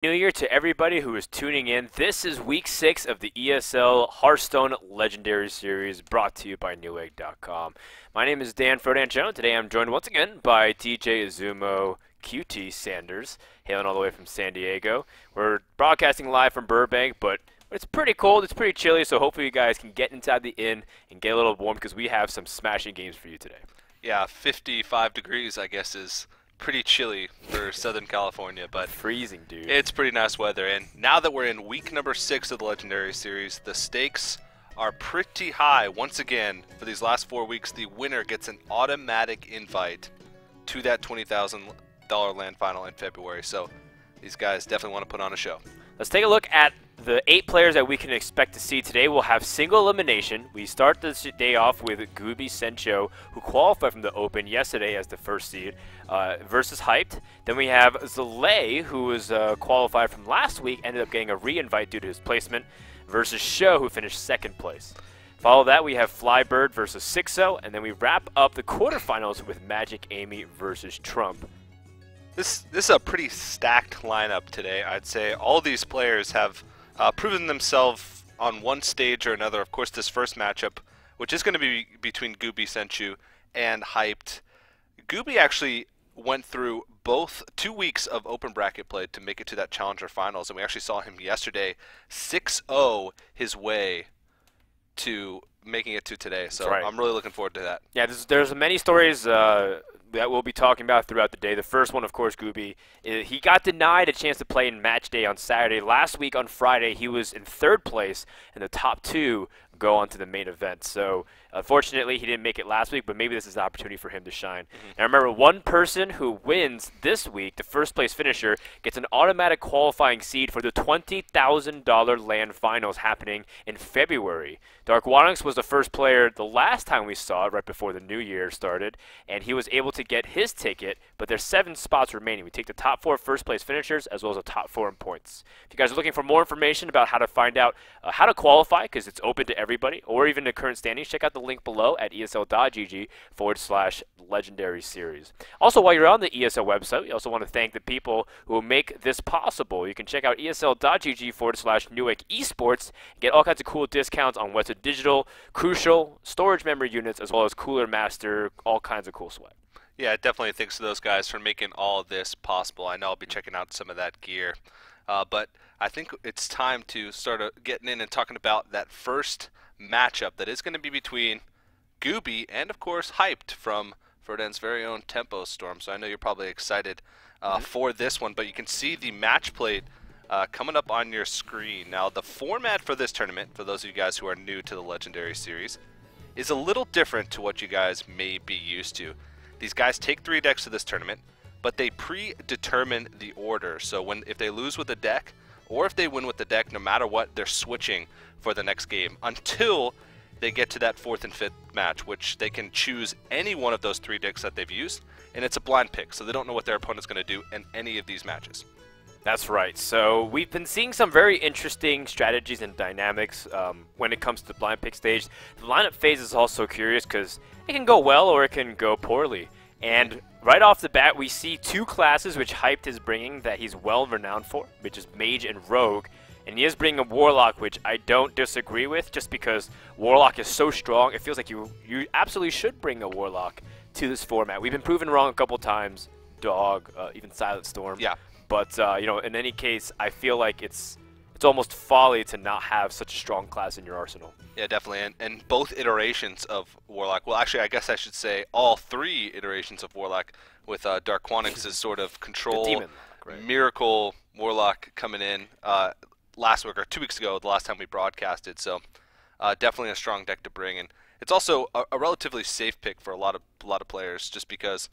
New Year to everybody who is tuning in. This is week 6 of the ESL Hearthstone Legendary Series brought to you by Newegg.com. My name is Dan Frodancho. Today I'm joined once again by TJ Azumo QT Sanders, hailing all the way from San Diego. We're broadcasting live from Burbank, but it's pretty cold, it's pretty chilly, so hopefully you guys can get inside the inn and get a little warm because we have some smashing games for you today. Yeah, 55 degrees, I guess, is pretty chilly for Southern California, but freezing, dude. it's pretty nice weather. And now that we're in week number 6 of the Legendary Series, the stakes are pretty high. Once again, for these last 4 weeks, the winner gets an automatic invite to that $20,000 land final in February. So these guys definitely want to put on a show. Let's take a look at the 8 players that we can expect to see today. We'll have single elimination. We start this day off with Gooby Sencho, who qualified from the Open yesterday as the first seed, versus Hyped. Then we have Zalay, who was qualified from last week, ended up getting a re-invite due to his placement, versus Show, who finished second place. Follow that, we have Flybird versus Sixo, and then we wrap up the quarterfinals with Magic Amy versus Trump. This is a pretty stacked lineup today, I'd say. All these players have proven themselves on one stage or another. Of course, this first matchup, which is going to be between Gooby Senchu and Hyped. Gooby actually went through both 2 weeks of open bracket play to make it to that Challenger Finals, and we actually saw him yesterday 6-0 his way to making it to today. So right. I'm really looking forward to that. Yeah, there's many stories that we'll be talking about throughout the day. The first one, of course, Gooby, he got denied a chance to play in match day on Saturday. Last week on Friday, he was in 3rd place, and the top 2 go on to the main event. So unfortunately, he didn't make it last week, but maybe this is an opportunity for him to shine. Now remember, one person who wins this week, the first place finisher, gets an automatic qualifying seed for the $20,000 land finals happening in February. Dark Wanix was the first player the last time we saw it, right before the new year started, and he was able to get his ticket, but there's 7 spots remaining. We take the top 4 first place finishers as well as the top 4 in points. If you guys are looking for more information about how to find out how to qualify, because it's open to everybody, or even the current standings, check out the link below at esl.gg/legendary series. Also, while you're on the ESL website, we also want to thank the people who make this possible. You can check out esl.gg/Newegg Esports and get all kinds of cool discounts on Western Digital, Crucial, storage memory units, as well as Cooler Master, all kinds of cool swag. Yeah, definitely thanks to those guys for making all this possible. I know I'll be checking out some of that gear. But I think it's time to start getting in and talking about that first matchup that is going to be between Gooby and, of course, Hyped from Frodan's very own Tempo Storm. So I know you're probably excited for this one, but you can see the match plate coming up on your screen. Now, the format for this tournament, for those of you guys who are new to the Legendary Series, is a little different to what you guys may be used to. These guys take 3 decks to this tournament, but they predetermine the order. So if they lose with a deck, or if they win with the deck, no matter what, they're switching for the next game until they get to that 4th and 5th match, which they can choose any one of those 3 decks that they've used, and it's a blind pick, so they don't know what their opponent's going to do in any of these matches. That's right. So we've been seeing some very interesting strategies and dynamics when it comes to the blind pick stage. The lineup phase is also curious because it can go well or it can go poorly. And right off the bat, we see 2 classes which Hyped is bringing that he's well renowned for, which is Mage and Rogue. And he is bringing a Warlock, which I don't disagree with, just because Warlock is so strong. It feels like you absolutely should bring a Warlock to this format. We've been proven wrong a couple times, Dog, even Silent Storm. Yeah. But you know, in any case, I feel like it's almost folly to not have such a strong class in your arsenal. Yeah, definitely, and both iterations of Warlock, well actually I guess I should say all 3 iterations of Warlock with Dark Quanix's sort of control, Demon Lock, right? Miracle Warlock coming in last week or 2 weeks ago, the last time we broadcasted, so definitely a strong deck to bring, and it's also a relatively safe pick for a lot of players, just because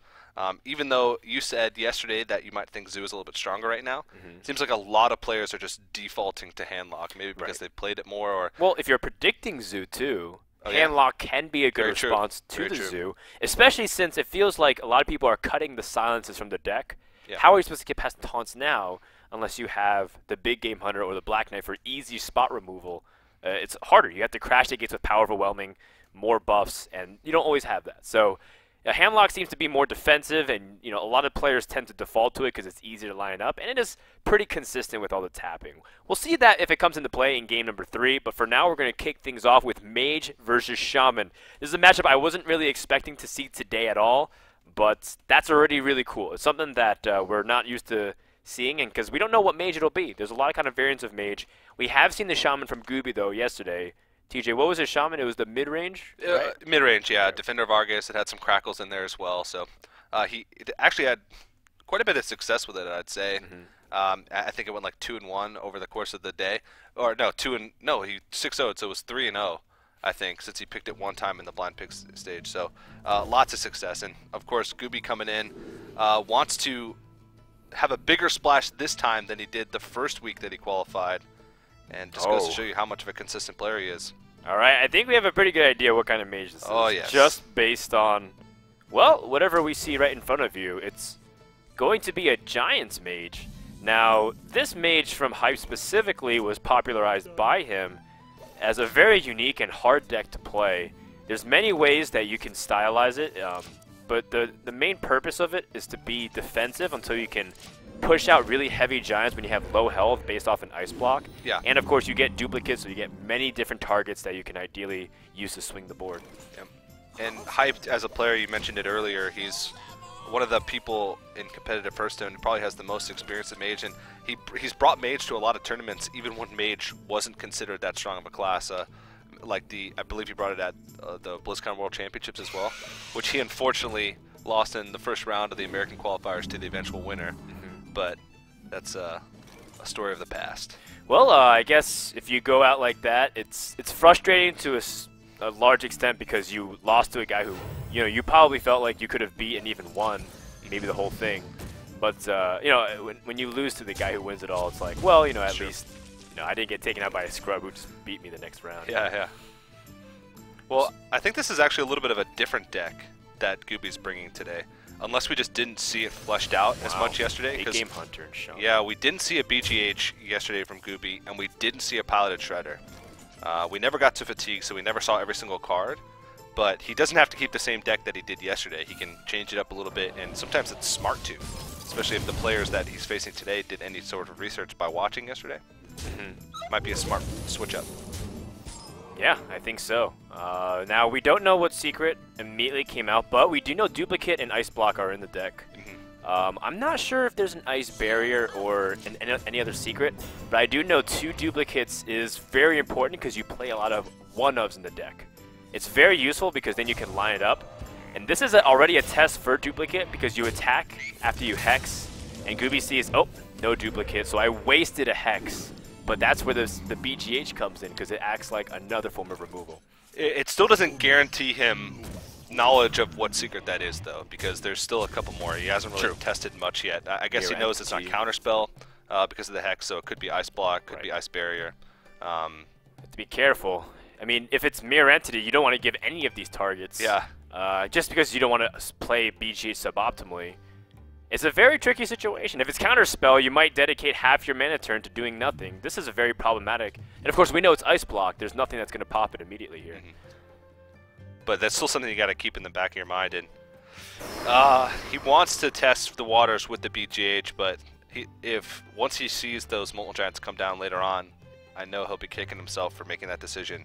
even though you said yesterday that you might think Zoo is a little bit stronger right now, it seems like a lot of players are just defaulting to Handlock, maybe because they've played it more. Or well, if you're predicting Zoo too, Handlock can be a good response to the Zoo, especially since it feels like a lot of people are cutting the silences from the deck. Yeah. How are you supposed to get past taunts now unless you have the Big Game Hunter or the Black Knight for easy spot removal? It's harder. You have to crash the gates with Power Overwhelming, more buffs, and you don't always have that. So Hamlock seems to be more defensive, and a lot of players tend to default to it because it's easier to line up, and it is pretty consistent with all the tapping. We'll see that if it comes into play in game number 3, but for now we're going to kick things off with Mage versus Shaman. This is a matchup I wasn't really expecting to see today at all, but that's already really cool. It's something that we're not used to seeing, and because we don't know what Mage it'll be. There's a lot of kind of variants of Mage. We have seen the Shaman from Gooby, though, yesterday. TJ, what was his Shaman? It was the mid-range? Right? Mid-range, yeah. Defender of Argus. It had some crackles in there as well. So he actually had quite a bit of success with it, I'd say. I think it went like 2-1 over the course of the day. Or no, he 6-0'd, so it was 3-0, I think, since he picked it one time in the blind pick stage. So lots of success. And, of course, Gooby coming in wants to have a bigger splash this time than he did the first week that he qualified. And just goes to show you how much of a consistent player he is. All right, I think we have a pretty good idea what kind of mage this is. Oh, yes. Just based on, well, whatever we see right in front of you. It's going to be a Giants mage. Now, this mage from Hype specifically was popularized by him as a very unique and hard deck to play. There's many ways that you can stylize it, but the main purpose of it is to be defensive until you can push out really heavy giants when you have low health based off an ice block. Yeah. And of course you get duplicates, so you get many different targets that you can ideally use to swing the board. Yep. And Hyped as a player, you mentioned it earlier, he's one of the people in competitive Hearthstone who probably has the most experience at Mage, and he's brought Mage to a lot of tournaments even when Mage wasn't considered that strong of a class. I believe he brought it at the BlizzCon World Championships as well, which he unfortunately lost in the first round of the American qualifiers to the eventual winner. But that's a story of the past. Well, I guess if you go out like that, it's frustrating to a large extent because you lost to a guy who, you probably felt like you could have beat and even won, maybe the whole thing. But, when you lose to the guy who wins it all, it's like, well, at least, I didn't get taken out by a scrub who just beat me the next round. Yeah. Well, I think this is actually a little bit of a different deck that Gooby's bringing today. Unless we just didn't see it fleshed out as much yesterday. Game Hunter and Shaman. Yeah, we didn't see a BGH yesterday from Gooby, and we didn't see a Piloted Shredder. We never got to Fatigue, so we never saw every single card. But he doesn't have to keep the same deck that he did yesterday. He can change it up a little bit, and sometimes it's smart to. Especially if the players that he's facing today did any sort of research by watching yesterday. Might be a smart switch up. Yeah, I think so. Now, we don't know what secret immediately came out, but we do know Duplicate and Ice Block are in the deck. I'm not sure if there's an Ice Barrier or any other secret, but I do know 2 Duplicates is very important because you play a lot of 1-ofs in the deck. It's very useful because then you can line it up. And this is already a test for Duplicate because you attack after you Hex, and Gooby sees, oh, no Duplicate, so I wasted a Hex. But that's where the BGH comes in because it acts like another form of removal. It still doesn't guarantee him knowledge of what secret that is, though, because there's still a couple more. He hasn't really tested much yet. I guess he knows it's not Counterspell because of the Hex, so it could be Ice Block, could be Ice Barrier. Have to be careful. I mean, if it's Mirror Entity, you don't want to give any of these targets. Yeah. Just because you don't want to play BGH suboptimally. It's a very tricky situation. If it's Counterspell, you might dedicate half your mana turn to doing nothing. This is a very problematic. And of course, we know it's Ice Block. There's nothing that's going to pop it immediately here. But that's still something you got to keep in the back of your mind. And he wants to test the waters with the BGH, but once he sees those Molten Giants come down later on, I know he'll be kicking himself for making that decision.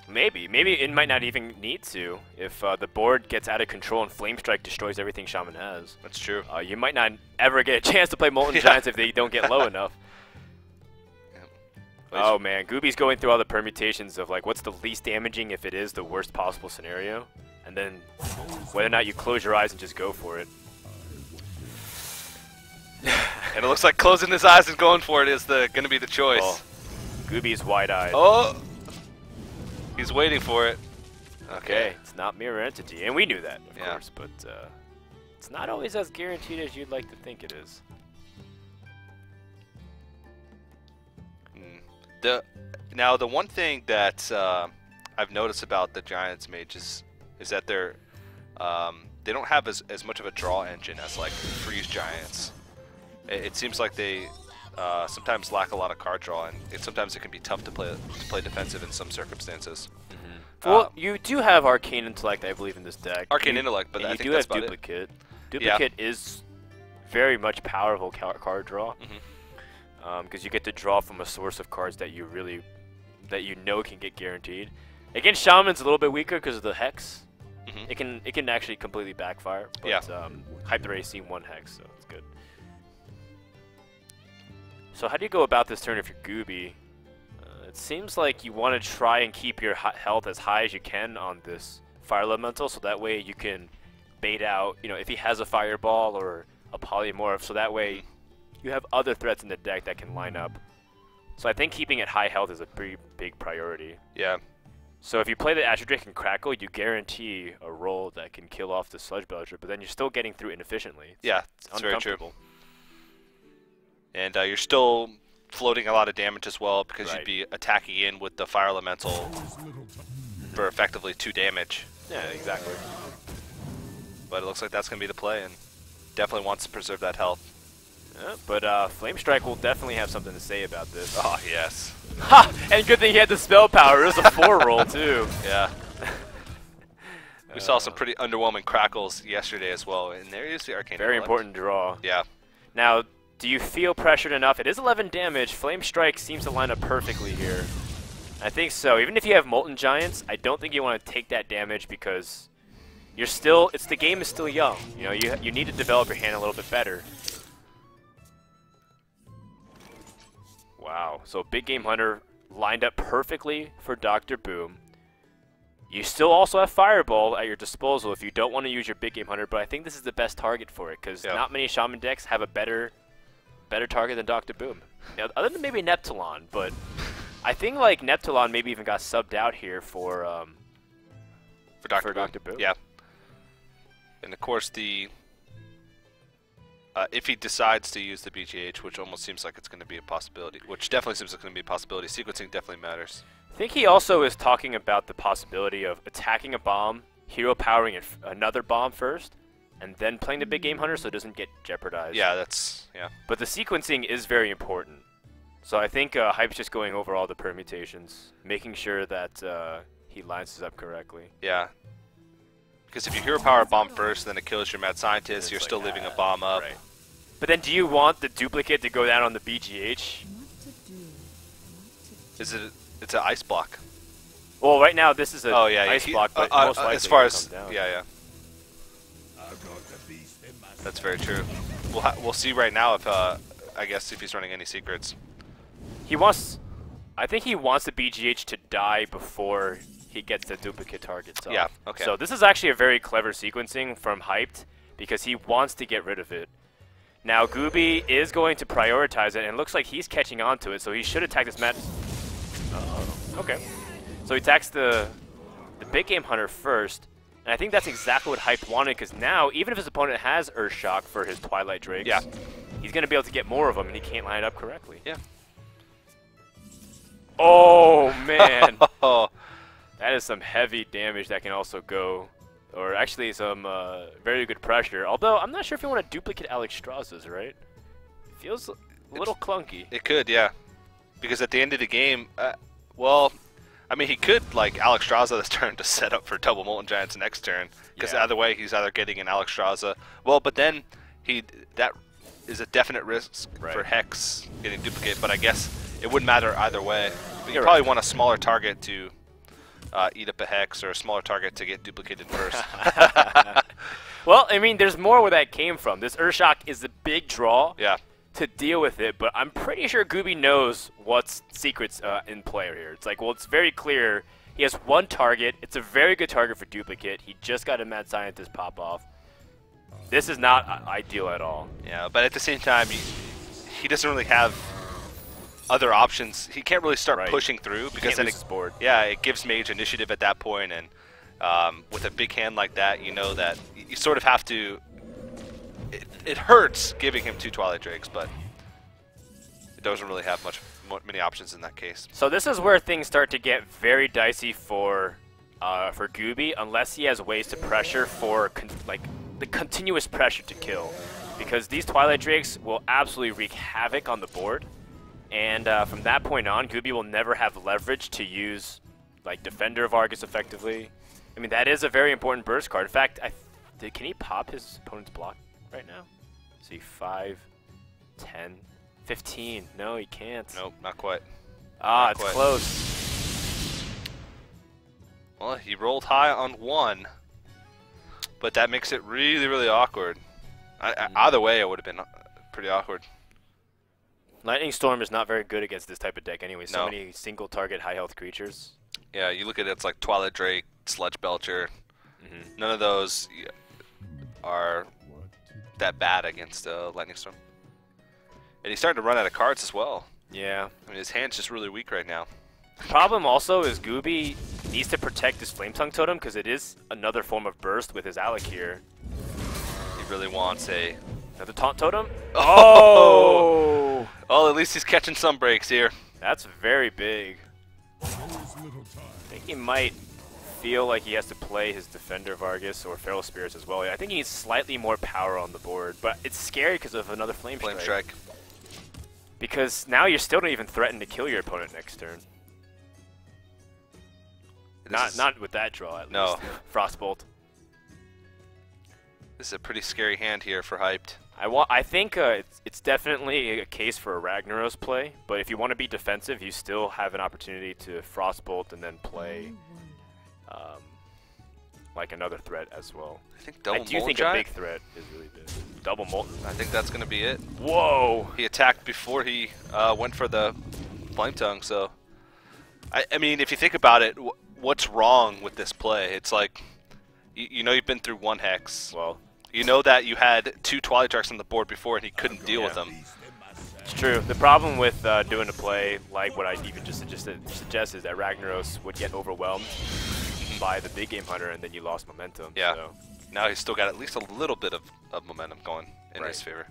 Maybe it might not even need to. If the board gets out of control and Flame Strike destroys everything Shaman has. That's true. You might not ever get a chance to play Molten Giants if they don't get low enough. Oh man, Gooby's going through all the permutations of like what's the least damaging if it is the worst possible scenario, and then whether or not you close your eyes and just go for it. And it looks like closing his eyes and going for it is going to be the choice. Oh, Gooby's wide-eyed. Oh! He's waiting for it. Okay, it's not Mirror Entity, and we knew that, of course, but it's not always as guaranteed as you'd like to think it is. Now, the one thing that I've noticed about the Giants mages is that they don't have as much of a draw engine as like Freeze Giants. It seems like they sometimes lack a lot of card draw, and sometimes it can be tough to play defensive in some circumstances. Well, you do have Arcane Intellect, I believe, in this deck. Arcane Intellect, but I think that's about Duplicate. Duplicate is very much powerful card draw. Because you get to draw from a source of cards that you know can get guaranteed. Against Shaman's a little bit weaker because of the Hex. It can actually completely backfire. But, Hype's already seen 1 Hex, so it's good. So how do you go about this turn if you're Gooby? It seems like you want to try and keep your health as high as you can on this Fire Elemental, so that way you can bait out, if he has a Fireball or a Polymorph, so that way you have other threats in the deck that can line up. So I think keeping it high health is a pretty big priority. Yeah. So if you play the Astral Drake and Crackle, you guarantee a roll that can kill off the Sludge Belcher, but then you're still getting through inefficiently. Yeah, that's very true. And you're still floating a lot of damage as well because you'd be attacking in with the Fire Elemental for effectively 2 damage. Yeah, exactly. But it looks like that's going to be the play, and definitely wants to preserve that health. Yeah, but Flame Strike will definitely have something to say about this. Oh, yes. Ha! And good thing he had the spell power. It was a 4 roll, too. Yeah. We saw some pretty underwhelming Crackles yesterday as well, and there is the Arcane Very Intellect. important draw. Yeah. Now, do you feel pressured enough? It is 11 damage. Flame Strike seems to line up perfectly here. I think so. Even if you have Molten Giants, I don't think you want to take that damage because you're still. The game is still young. You need to develop your hand a little bit better. Wow. So Big Game Hunter lined up perfectly for Dr. Boom. You still also have Fireball at your disposal if you don't want to use your Big Game Hunter, but I think this is the best target for it because not many Shaman decks have a better target than Dr. Boom. Now, other than maybe Neptulon, but I think like Neptulon maybe even got subbed out here for Dr. Boom. Yeah. And of course if he decides to use the BGH, which almost seems like it's going to be a possibility, which definitely seems like it's going to be a possibility, sequencing definitely matters. I think he also is talking about the possibility of attacking a bomb, hero powering another bomb first, and then playing the Big Game Hunter so it doesn't get jeopardized. Yeah, But the sequencing is very important. So I think Hype's just going over all the permutations, making sure that he lines this up correctly. Yeah. Because if you hero power a bomb first, then it kills your Mad Scientist, you're still leaving a bomb up. Right. But then do you want the duplicate to go down on the BGH? It's an ice block. Well, right now this is an ice block, but most likely as far as down. That's very true. We'll see right now if I guess if he's running any secrets. I think he wants the BGH to die before he gets the duplicate targets off. Yeah, okay. So this is actually a very clever sequencing from Hyped because he wants to get rid of it. Now Gooby is going to prioritize it, and it looks like he's catching on to it, so he should attack this mat. Okay. So he attacks the Big Game Hunter first, and I think that's exactly what Hyped wanted, because now, even if his opponent has Earthshock for his Twilight Drakes, he's going to be able to get more of them, and he can't line it up correctly. Yeah. Oh, man. That is some heavy damage that can also go, or actually some very good pressure. Although, I'm not sure if you want to duplicate Alexstrasza's, right? It feels a little clunky. It could, yeah. Because at the end of the game, well, I mean, he could, like, Alexstrasza this turn to set up for double Molten Giants next turn. Because either way, he's either getting an Alexstrasza. Well, but then that is a definite risk for Hex getting duplicate, but I guess it wouldn't matter either way. But you probably want a smaller target to eat up a Hex, or a smaller target to get duplicated first. Well, I mean, there's more where that came from. This Earthshock is the big draw to deal with it, but I'm pretty sure Gooby knows what's secrets in play here. It's like, well, it's very clear. He has one target. It's a very good target for duplicate. He just got a Mad Scientist pop off. This is not ideal at all. Yeah, but at the same time, he doesn't really have other options. He can't really start pushing through because then it gives Mage initiative at that point, and with a big hand like that, you know that you sort of have to. It hurts giving him 2 Twilight Drakes, but it doesn't really have many options in that case. So this is where things start to get very dicey for Gooby, unless he has ways to pressure for the continuous pressure to kill, because these Twilight Drakes will absolutely wreak havoc on the board, and from that point on, Gooby will never have leverage to use like Defender of Argus effectively. I mean, that is a very important burst card. In fact, can he pop his opponent's block right now? See, 5, 10, 15. No, he can't. Nope, not quite. Ah, not it's quite. close. Well, he rolled high on 1, but that makes it really, really awkward. Either way, it would have been pretty awkward. Lightning Storm is not very good against this type of deck anyway. So No. many single target high health creatures. Yeah, you look at it, it's like Twilight Drake, Sludge Belcher. None of those are that bad against Lightning Storm. And he's starting to run out of cards as well. Yeah. I mean, his hand's just really weak right now. Problem also is Gooby needs to protect his Flame Tongue Totem because it is another form of burst with his Alec here. He really wants a... Another Taunt Totem? Oh! Well, at least he's catching some breaks here. That's very big. I think he might feel like he has to play his Defender of Argus or Feral Spirits as well. I think he needs slightly more power on the board, but it's scary because of another Flame Strike. Because now you're still don't even threaten to kill your opponent next turn. Not with that draw, at least. Frostbolt. This is a pretty scary hand here for Hyped. I think it's definitely a case for a Ragnaros play, but if you want to be defensive, you still have an opportunity to Frostbolt and then play like another threat as well. I think double I do think a big threat is really big. Double Molten. I think that's going to be it. Whoa! He attacked before he went for the Flame Tongue, so... I mean, if you think about it, what's wrong with this play? It's like, you know you've been through 1 Hex. Well... You know that you had 2 Twilight Sharks on the board before and he couldn't deal with them. It's true. The problem with doing a play like what I even just suggest is that Ragnaros would get overwhelmed by the big game hunter and then you lost momentum. Yeah. So. Now he's still got at least a little bit of momentum going in his favor.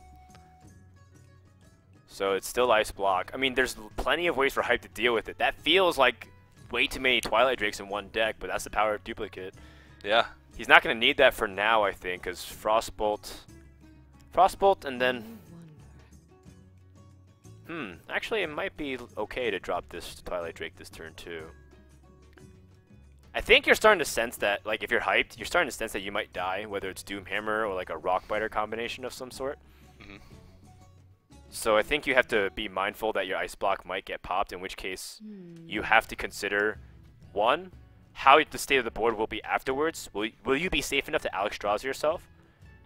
So it's still Ice Block. I mean, there's plenty of ways for Hype to deal with it. That feels like way too many Twilight Drakes in one deck, but that's the power of Duplicate. Yeah. He's not going to need that for now, I think, because Frostbolt and then... Actually, it might be okay to drop this Twilight Drake this turn, too. I think you're starting to sense that, like, if you're hyped, you're starting to sense that you might die, whether it's Doomhammer or, like, a Rockbiter combination of some sort. So I think you have to be mindful that your Ice Block might get popped, in which case you have to consider, 1, how the state of the board will be afterwards. Will you be safe enough to Alex Draws yourself?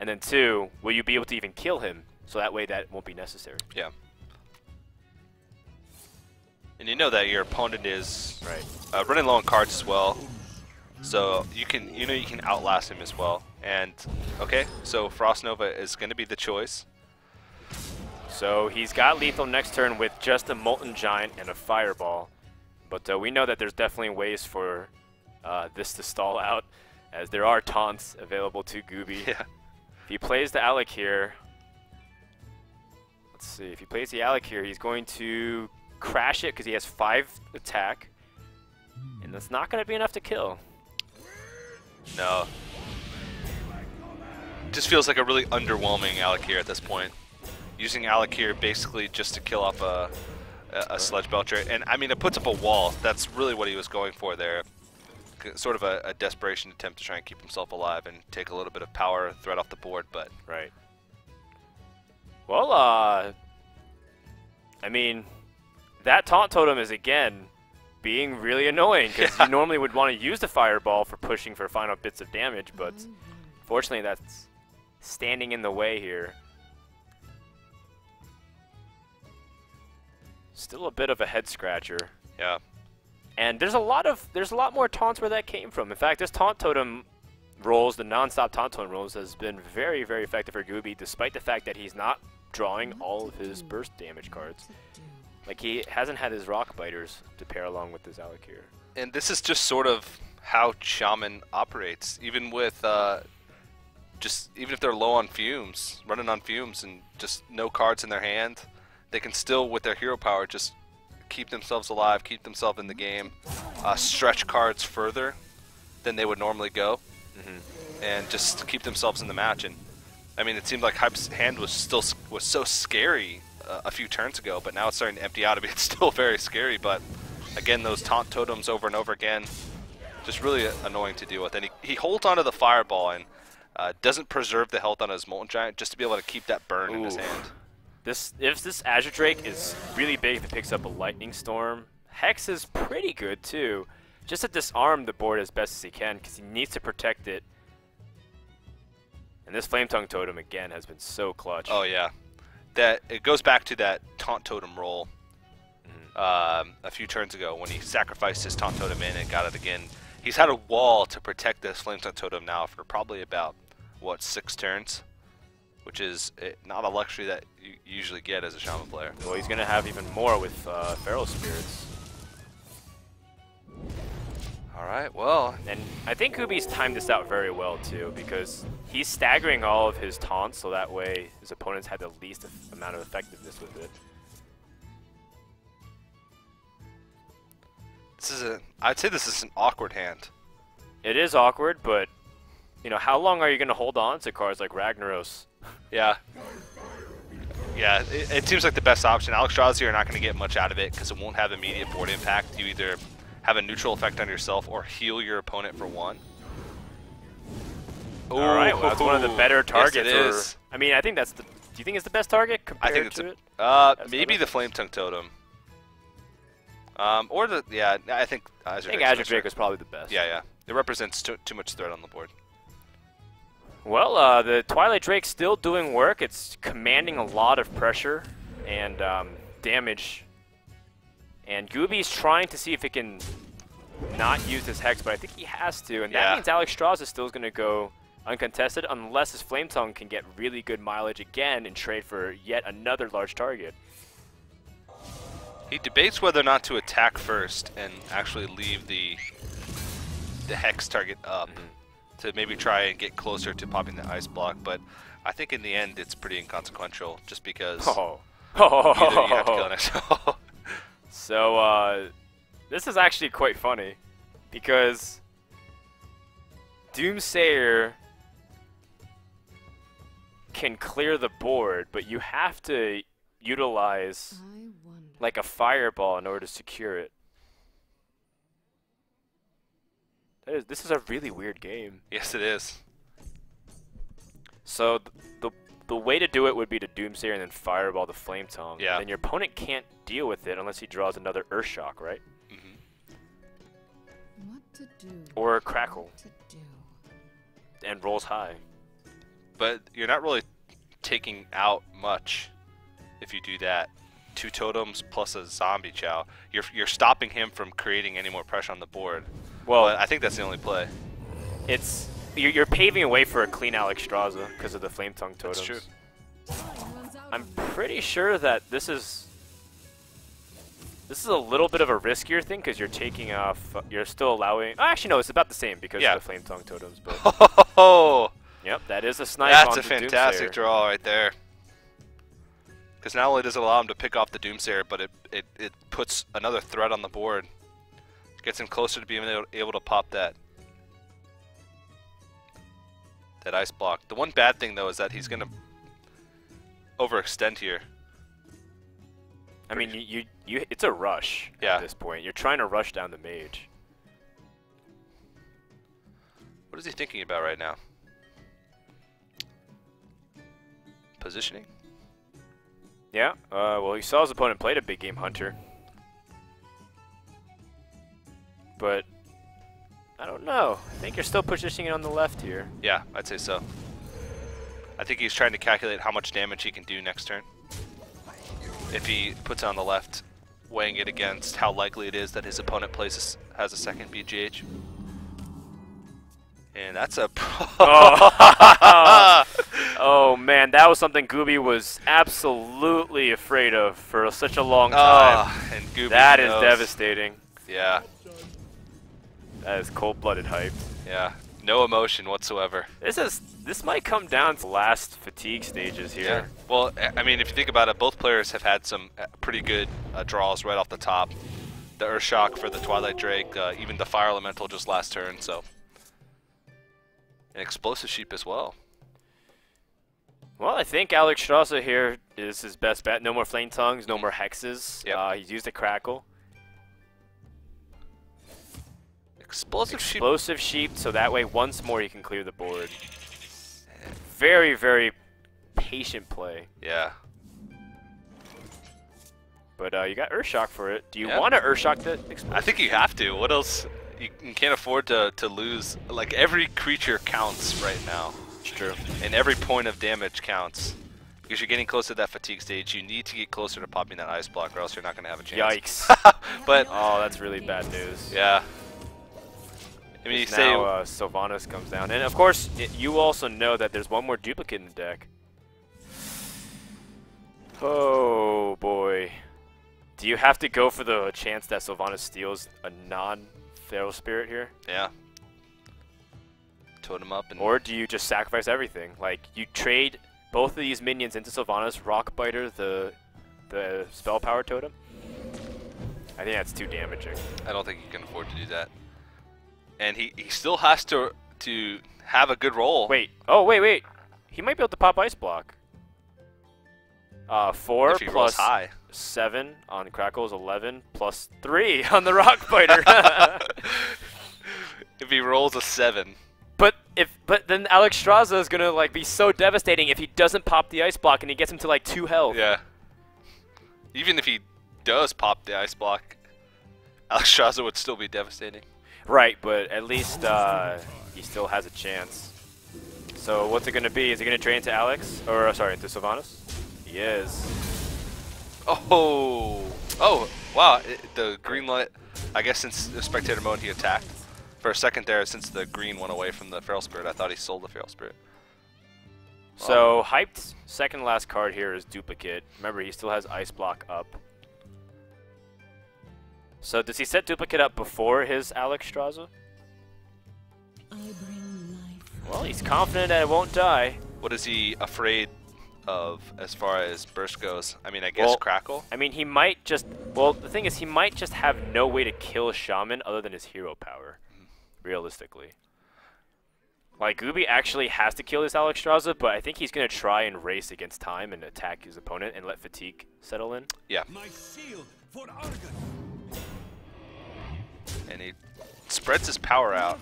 And then 2, will you be able to even kill him? So that way that won't be necessary. Yeah. And you know that your opponent is running low on cards as well. So you can outlast him as well. And okay, so Frost Nova is going to be the choice. So he's got lethal next turn with just a Molten Giant and a Fireball. But we know that there's definitely ways for this to stall out, as there are taunts available to Gooby. Yeah. If he plays the Alec here, let's see, if he plays the Alec here, he's going to crash it because he has 5 attack, and that's not going to be enough to kill. No. Just feels like a really underwhelming Alec here at this point. Using Alec here basically just to kill off a Sludge Belcher, and I mean it puts up a wall. That's really what he was going for there. Sort of a desperation attempt to try and keep himself alive and take a little bit of power threat off the board, but... Right. Well, I mean, that Taunt Totem is, again, being really annoying, because you normally would want to use the Fireball for pushing for final bits of damage, but fortunately that's standing in the way here. Still a bit of a head-scratcher. Yeah. And there's a lot more taunts where that came from. In fact, this Taunt Totem rolls, the non-stop Taunt Totem rolls, has been very, very effective for Gooby, despite the fact that he's not drawing all of his burst damage cards. Like, he hasn't had his Rock Biters to pair along with this Alec here. And this is just sort of how Shaman operates, even with even if they're low on fumes, running on fumes, and just no cards in their hand, they can still, with their hero power, just keep themselves alive, keep themselves in the game, stretch cards further than they would normally go, and just keep themselves in the match. And I mean, it seemed like Hype's hand was so scary a few turns ago, but now it's starting to empty out a bit. It's still very scary, but Again, those taunt totems over and over again. Just really annoying to deal with. And he holds onto the fireball and doesn't preserve the health on his Molten Giant just to be able to keep that burn in his hand. If this Azure Drake is really big if it picks up a Lightning Storm, Hex is pretty good too. Just to disarm the board as best as he can because he needs to protect it. And this Flame Tongue Totem again has been so clutch. Oh yeah, it goes back to that Taunt Totem roll a few turns ago when he sacrificed his Taunt Totem in and got it again. He's had a wall to protect this Flame Tongue Totem now for probably about, what, 6 turns? Which is not a luxury that you usually get as a Shaman player. Well, he's going to have even more with Feral Spirits. Alright, well. And I think Gooby's timed this out very well too, because he's staggering all of his taunts so that way his opponents had the least amount of effectiveness with it. I'd say this is an awkward hand. It is awkward, but you know, how long are you going to hold on to cards like Ragnaros? Yeah. Yeah, it seems like the best option. Alexstrasza, you're not going to get much out of it because it won't have immediate board impact. You either have a neutral effect on yourself or heal your opponent for 1. Alright, well, that's one of the better targets. Yes, it is. I mean, I think that's the... Do you think it's the best target compared I think it's to it? maybe the Flame Tongue Totem. Or the... Yeah, I think Azure Drake is probably the best. Yeah, yeah. It represents too much threat on the board. Well, the Twilight Drake's still doing work. It's commanding a lot of pressure and damage. And Gooby's trying to see if it can not use this Hex, but I think he has to. And that means Alexstrasza is still going to go uncontested unless his Flame Tongue can get really good mileage again and trade for yet another large target. He debates whether or not to attack first and actually leave the Hex target up. To maybe try and get closer to popping the Ice Block, but I think in the end it's pretty inconsequential just because you have to kill an X. So, this is actually quite funny because Doomsayer can clear the board, but you have to utilize like a fireball in order to secure it. This is a really weird game. Yes, it is. So the way to do it would be to Doomsayer and then fireball the Flame Tongue. Yeah. And then your opponent can't deal with it unless he draws another Earthshock, right? What to do? Or a Crackle. And rolls high. But you're not really taking out much if you do that. 2 totems plus a zombie chow. You're stopping him from creating any more pressure on the board. Well, I think that's the only play. It's you're paving a way for a clean Alexstrasza because of the Flame Tongue totems. That's true. I'm pretty sure that this is a little bit of a riskier thing because you're taking off. You're still allowing. Oh, actually, no, it's about the same because of the Flame Tongue totems. But yep, that is a snipe. That's on a the fantastic Doomsayer. draw right there. Because not only does it allow him to pick off the Doomsayer, but it puts another threat on the board. Gets him closer to being able to pop that Ice Block. The one bad thing though is that he's gonna overextend here. I mean, it's a rush at this point. You're trying to rush down the mage. What is he thinking about right now? Positioning? Yeah. Well, he saw his opponent played a big game Hunter. But I don't know. I think you're still positioning it on the left here. Yeah, I'd say so. I think he's trying to calculate how much damage he can do next turn. If he puts it on the left, weighing it against how likely it is that his opponent has a second BGH. And that's a oh man, that was something Gooby was absolutely afraid of for such a long time. And Gooby that is knows. devastating. Yeah. That is cold-blooded hype. Yeah. No emotion whatsoever. This might come down to last fatigue stages here. Yeah. Well, I mean, if you think about it, both players have had some pretty good draws right off the top. The Earthshock for the Twilight Drake, even the Fire Elemental just last turn, so. An Explosive Sheep as well. Well, I think Alexstrasza here is his best bet. No more Flame Tongues, no more Hexes. Yep. He's used a Crackle. Explosive sheep, so that way once more he can clear the board. Very, very patient play. Yeah. But you got Earthshock for it. Do you want to Earthshock the explosive? I think you have to. What else? You can't afford to lose. Like, every creature counts right now. It's true. And every point of damage counts. Because you're getting close to that fatigue stage. You need to get closer to popping that ice block or else you're not going to have a chance. Yikes. But oh, that's really bad news. Yeah. I mean, you say now Sylvanas comes down. And of course, you also know that there's one more duplicate in the deck. Oh, boy. Do you have to go for the chance that Sylvanas steals a non-Feral Spirit here? Yeah. Totem up. And or do you just sacrifice everything? Like, you trade both of these minions into Sylvanas, Rockbiter, the spell power totem? I think that's too damaging. I don't think you can afford to do that. And he still has to have a good roll. Wait. Oh, wait. He might be able to pop Ice Block. 4 if he rolls plus high. 7 on Crackle is 11 plus 3 on the Rockbiter. If he rolls a 7. But then Alexstrasza is gonna like be so devastating if he doesn't pop the Ice Block and he gets him to like 2 health. Yeah. Even if he does pop the Ice Block, Alexstrasza would still be devastating. Right, but at least he still has a chance. So what's it gonna be? Is he gonna trade into Alex? Or sorry, into Sylvanas? He is. Oh, wow! The green light. I guess since the spectator mode, he attacked for a second there. Since the green went away from the Feral Spirit, I thought he sold the Feral Spirit. So hyped second last card here is Duplicate. Remember, he still has Ice Block up. So does he set Duplicate up before his Alexstrasza? Well, he's confident that it won't die. What is he afraid of as far as burst goes? I mean, I guess Crackle? I mean, he might just... Well, the thing is, he might just have no way to kill Shaman other than his hero power, realistically. Like, Gooby actually has to kill this Alexstrasza, but I think he's going to try and race against time and attack his opponent and let Fatigue settle in. Yeah. And he spreads his power out.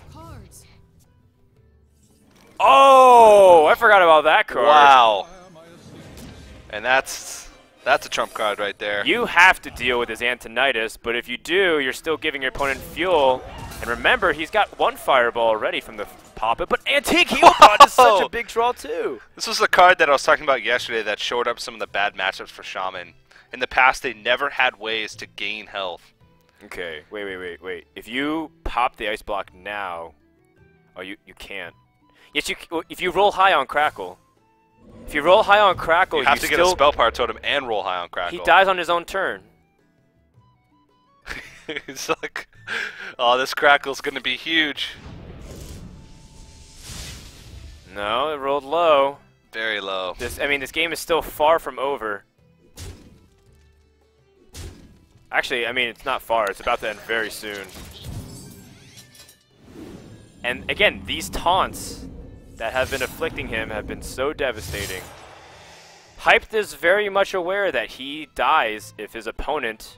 Oh! I forgot about that card. Wow. And that's a trump card right there. You have to deal with his Antonitis, but if you do, you're still giving your opponent fuel. And remember, he's got 1 fireball already from the pop-it, but Antique Healbot is such a big draw too. This was the card that I was talking about yesterday that showed up some of the bad matchups for Shaman. In the past, they never had ways to gain health. Okay, wait. If you pop the Ice Block now, oh, you can't. Yes, if you roll high on Crackle. If you roll high on Crackle, you have to get a spell power totem and roll high on Crackle. He dies on his own turn. It's like, oh, this Crackle's gonna be huge. No, it rolled low. Very low. This game is still far from over. Actually, I mean, it's not far. It's about to end very soon. And again, these taunts that have been afflicting him have been so devastating. Hyped is very much aware that he dies if his opponent,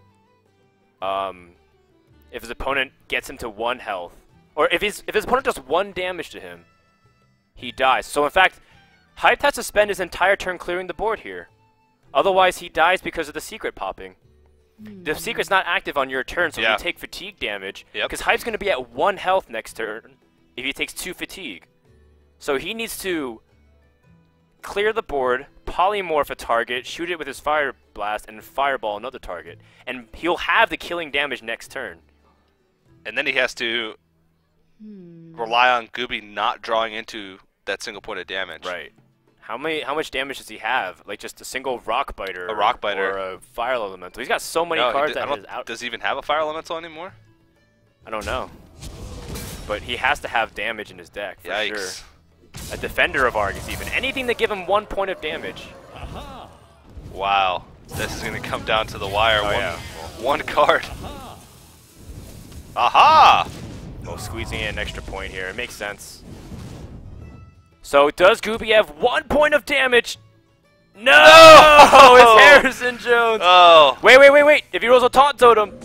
gets him to 1 health, or if his opponent does 1 damage to him, he dies. So in fact, Hyped has to spend his entire turn clearing the board here. Otherwise, he dies because of the secret popping. The secret's not active on your turn, so you take fatigue damage. Because Hype's going to be at 1 health next turn if he takes 2 fatigue. So he needs to clear the board, polymorph a target, shoot it with his Fire Blast, and fireball another target. And he'll have the killing damage next turn. And then he has to rely on Gooby not drawing into that single point of damage. Right. How much damage does he have? Like just a single Rockbiter? A Rockbiter. Or a Fire Elemental. He's got so many cards that is out. Does he even have a Fire Elemental anymore? I don't know. But he has to have damage in his deck, for sure. A Defender of Argus even. Anything to give him 1 point of damage. Wow. This is going to come down to the wire. Oh, one card. Aha! Well, squeezing in an extra point here. It makes sense. So does Gooby have 1 point of damage? No! It's Harrison Jones. Oh. Wait. If he rolls a taunt totem.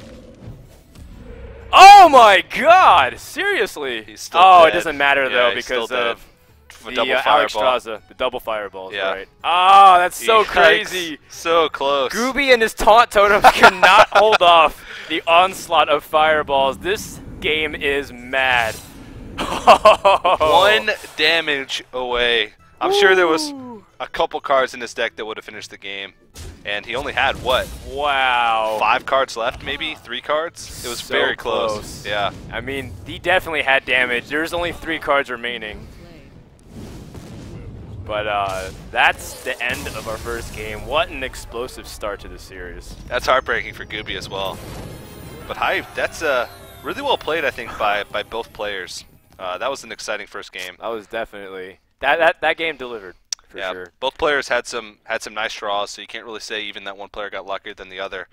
Oh my God! Seriously? He's still it dead. doesn't matter Yeah, though he's still because dead. of the Double Alex fireball. Straza, the double fireballs, Yeah. right? Oh, that's so Yikes. crazy. So close. Gooby and his taunt totems cannot hold off the onslaught of fireballs. This game is mad. 1 damage away. I'm sure there was a couple cards in his deck that would have finished the game. And he only had, what? Wow. 5 cards left, maybe? 3 cards? It was So very close. Yeah. I mean, he definitely had damage. There's only 3 cards remaining. But that's the end of our first game. What an explosive start to the series. That's heartbreaking for Gooby as well. But Hype, that's really well played, I think, by both players. That was an exciting first game. That was definitely that game delivered for Yeah, sure. both players had some nice draws, so you can't really say even that one player got luckier than the other.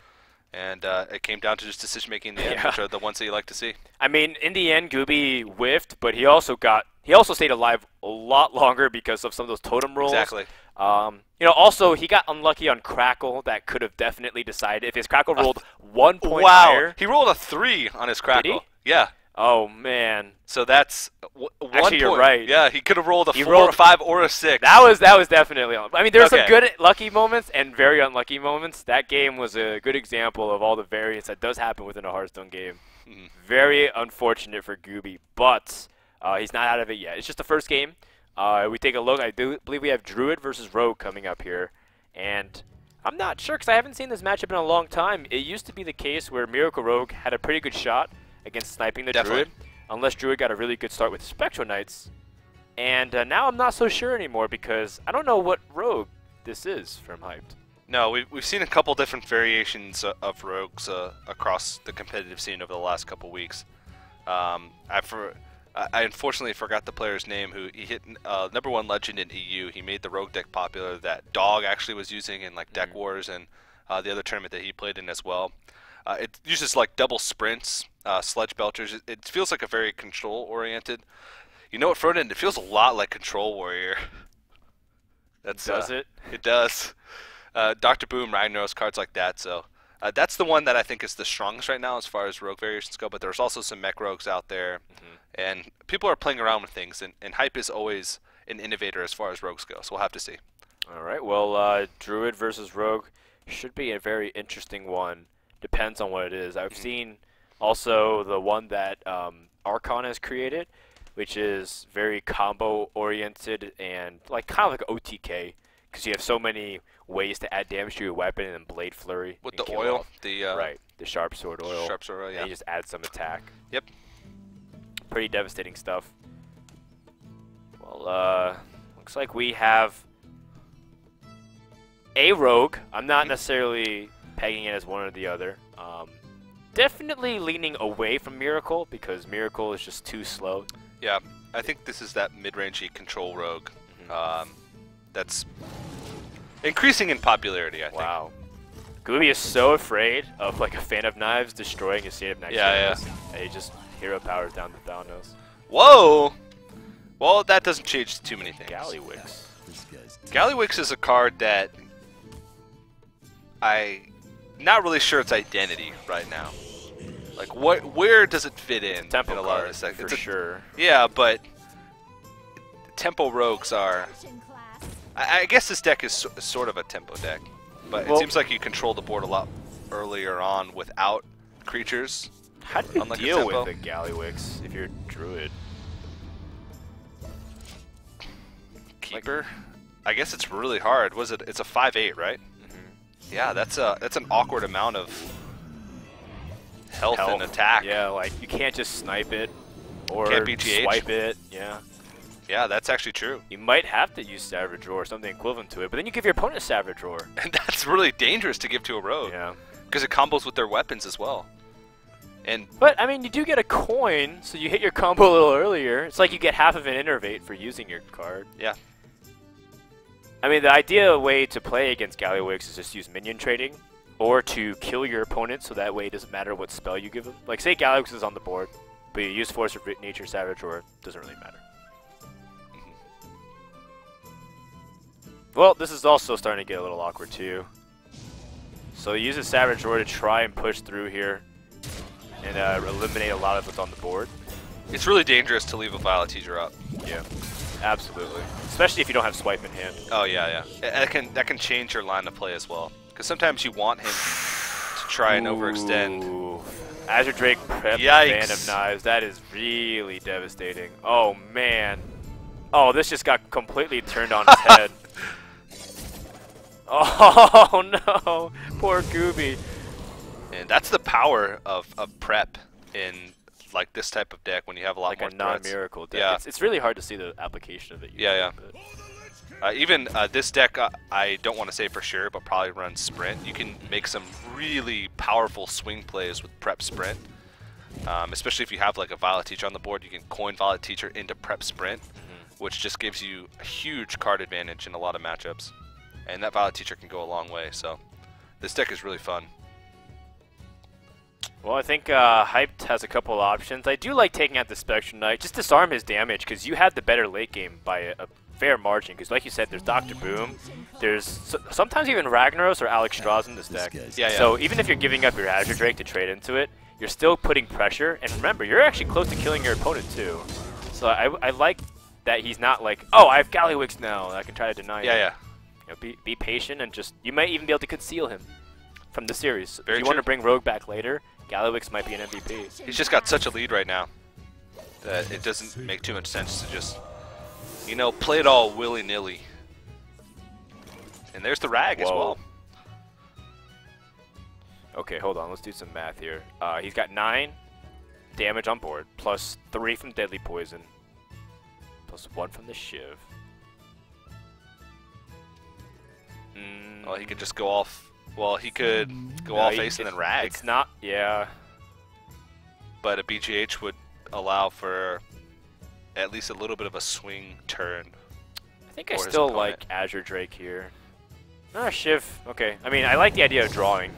And it came down to just decision making in the end, which are the ones that you like to see. I mean, in the end, Gooby whiffed, but he also stayed alive a lot longer because of some of those totem rolls. Exactly. Also he got unlucky on Crackle. That could have definitely decided if his Crackle rolled 1 point higher. He rolled a 3 on his Crackle. Did he? Yeah. Oh man. So that's 1 Actually, point. you're right. Yeah, he could have rolled a 4, rolled a 5, or a 6. That was definitely. I mean, there's some Okay. good lucky moments and very unlucky moments. That game was a good example of all the variance that does happen within a Hearthstone game. Very unfortunate for Gooby, but he's not out of it yet. It's just the first game. We take a look. I do believe we have Druid versus Rogue coming up here, and I'm not sure because I haven't seen this matchup in a long time. It used to be the case where Miracle Rogue had a pretty good shot against sniping the Definitely. Druid, unless Druid got a really good start with Spectral Knights. And now I'm not so sure anymore because I don't know what Rogue this is from Hyped. No, we've seen a couple different variations of rogues across the competitive scene over the last couple weeks. I unfortunately forgot the player's name who he hit #1 legend in EU. He made the rogue deck popular that Dog actually was using in like Deck Wars and the other tournament that he played in as well. It uses like double sprints, sledge belchers. It feels like a very control oriented. You know what, Froden? It feels a lot like Control Warrior. Does it? It does. Dr. Boom, Ragnaros, cards like that. So that's the one that I think is the strongest right now as far as rogue variations go. But there's also some mech rogues out there, and people are playing around with things. And Hype is always an innovator as far as rogues go. So we'll have to see. All right. Well, Druid versus Rogue should be a very interesting one. Depends on what it is. I've seen also the one that Archon has created, which is very combo oriented and like kind of like OTK, because you have so many ways to add damage to your weapon and then Blade Flurry With and the kill oil, off. the right, the Sharp Sword oil. Sharp Sword oil, yeah. And you just add some attack. Yep. Pretty devastating stuff. Well, looks like we have a Rogue. I'm not necessarily pegging it as one or the other. Definitely leaning away from Miracle because Miracle is just too slow. Yeah, I think this is that mid-rangey control rogue. That's increasing in popularity, I think. Wow. Gooby is so afraid of like a Fan of Knives destroying his State of Knives. Yeah. And he just hero powers down the Thanos. Whoa! Well, that doesn't change too many things. Gallywix. Gallywix is a card that not really sure its identity right now. Like, where does it fit in? Tempo in a lot card, of this deck? for sure. Yeah, but tempo rogues are. I guess this deck is sort of a tempo deck, but it seems like you control the board a lot earlier on without creatures. How do you unlike a deal tempo. with a Gallywix if you're Druid? Keeper? I guess it's really hard. It's a 5/8, right? Yeah, that's an awkward amount of health and attack. Yeah, like you can't just snipe it or Can't BGH. swipe it. Yeah. Yeah, that's actually true. You might have to use Savage Roar or something equivalent to it, but then you give your opponent Savage Roar. And that's really dangerous to give to a rogue. Yeah. Because it combos with their weapons as well. And But, I mean, you do get a coin, so you hit your combo a little earlier. It's like you get half of an innervate for using your card. yeah. I mean, the ideal way to play against Gallywix is just use minion trading, or to kill your opponent so that way it doesn't matter what spell you give them. Like, say Gallywix is on the board, but you use Force of Nature, Savage Roar, doesn't really matter. Well, this is also starting to get a little awkward too. So he uses Savage Roar to try and push through here. and eliminate a lot of what's on the board. It's really dangerous to leave a Violet Teacher up. Yeah, absolutely. Especially if you don't have swipe in hand. Oh yeah, yeah. That can change your line of play as well. Because sometimes you want him to try and overextend. Ooh. Azure Drake prep Yikes. Band of Knives. That is really devastating. Oh man. Oh, this just got completely turned on its head. Oh no, poor Gooby. And that's the power of prep in like this type of deck when you have a lot more like a non-miracle deck. Yeah. It's really hard to see the application of it. Usually, Yeah, yeah. Even this deck, I don't want to say for sure, but probably runs Sprint. You can make some really powerful swing plays with Prep Sprint. Especially if you have like a Violet Teacher on the board, you can coin Violet Teacher into Prep Sprint, which just gives you a huge card advantage in a lot of matchups. And that Violet Teacher can go a long way, so this deck is really fun. Well, I think Hyped has a couple options. I do like taking out the Spectrum Knight. Just disarm his damage, because you had the better late game by a fair margin. Because like you said, there's Dr. Boom. There's sometimes even Ragnaros or Alex Strauss in this deck. Yeah. So even if you're giving up your Azure Drake to trade into it, you're still putting pressure. And remember, you're actually close to killing your opponent too. So I like that he's not like, oh, I have Gallywix now. I can try to deny him. Yeah. You know, be patient and just, you might even be able to conceal him from the series. Very if you true. want to bring Rogue back later, Gallywix might be an MVP. He's just got such a lead right now that it doesn't make too much sense to just, you know, play it all willy-nilly. And there's the Rag as well. Okay, hold on. Let's do some math here. He's got 9 damage on board, plus 3 from Deadly Poison, plus 1 from the Shiv. Well, he could just go off. Well, he could go off Ace and then Rag. It's not, yeah. But a BGH would allow for at least a little bit of a swing turn. I think I still like Azure Drake here. Ah, Shiv. Okay. I mean, I like the idea of drawing,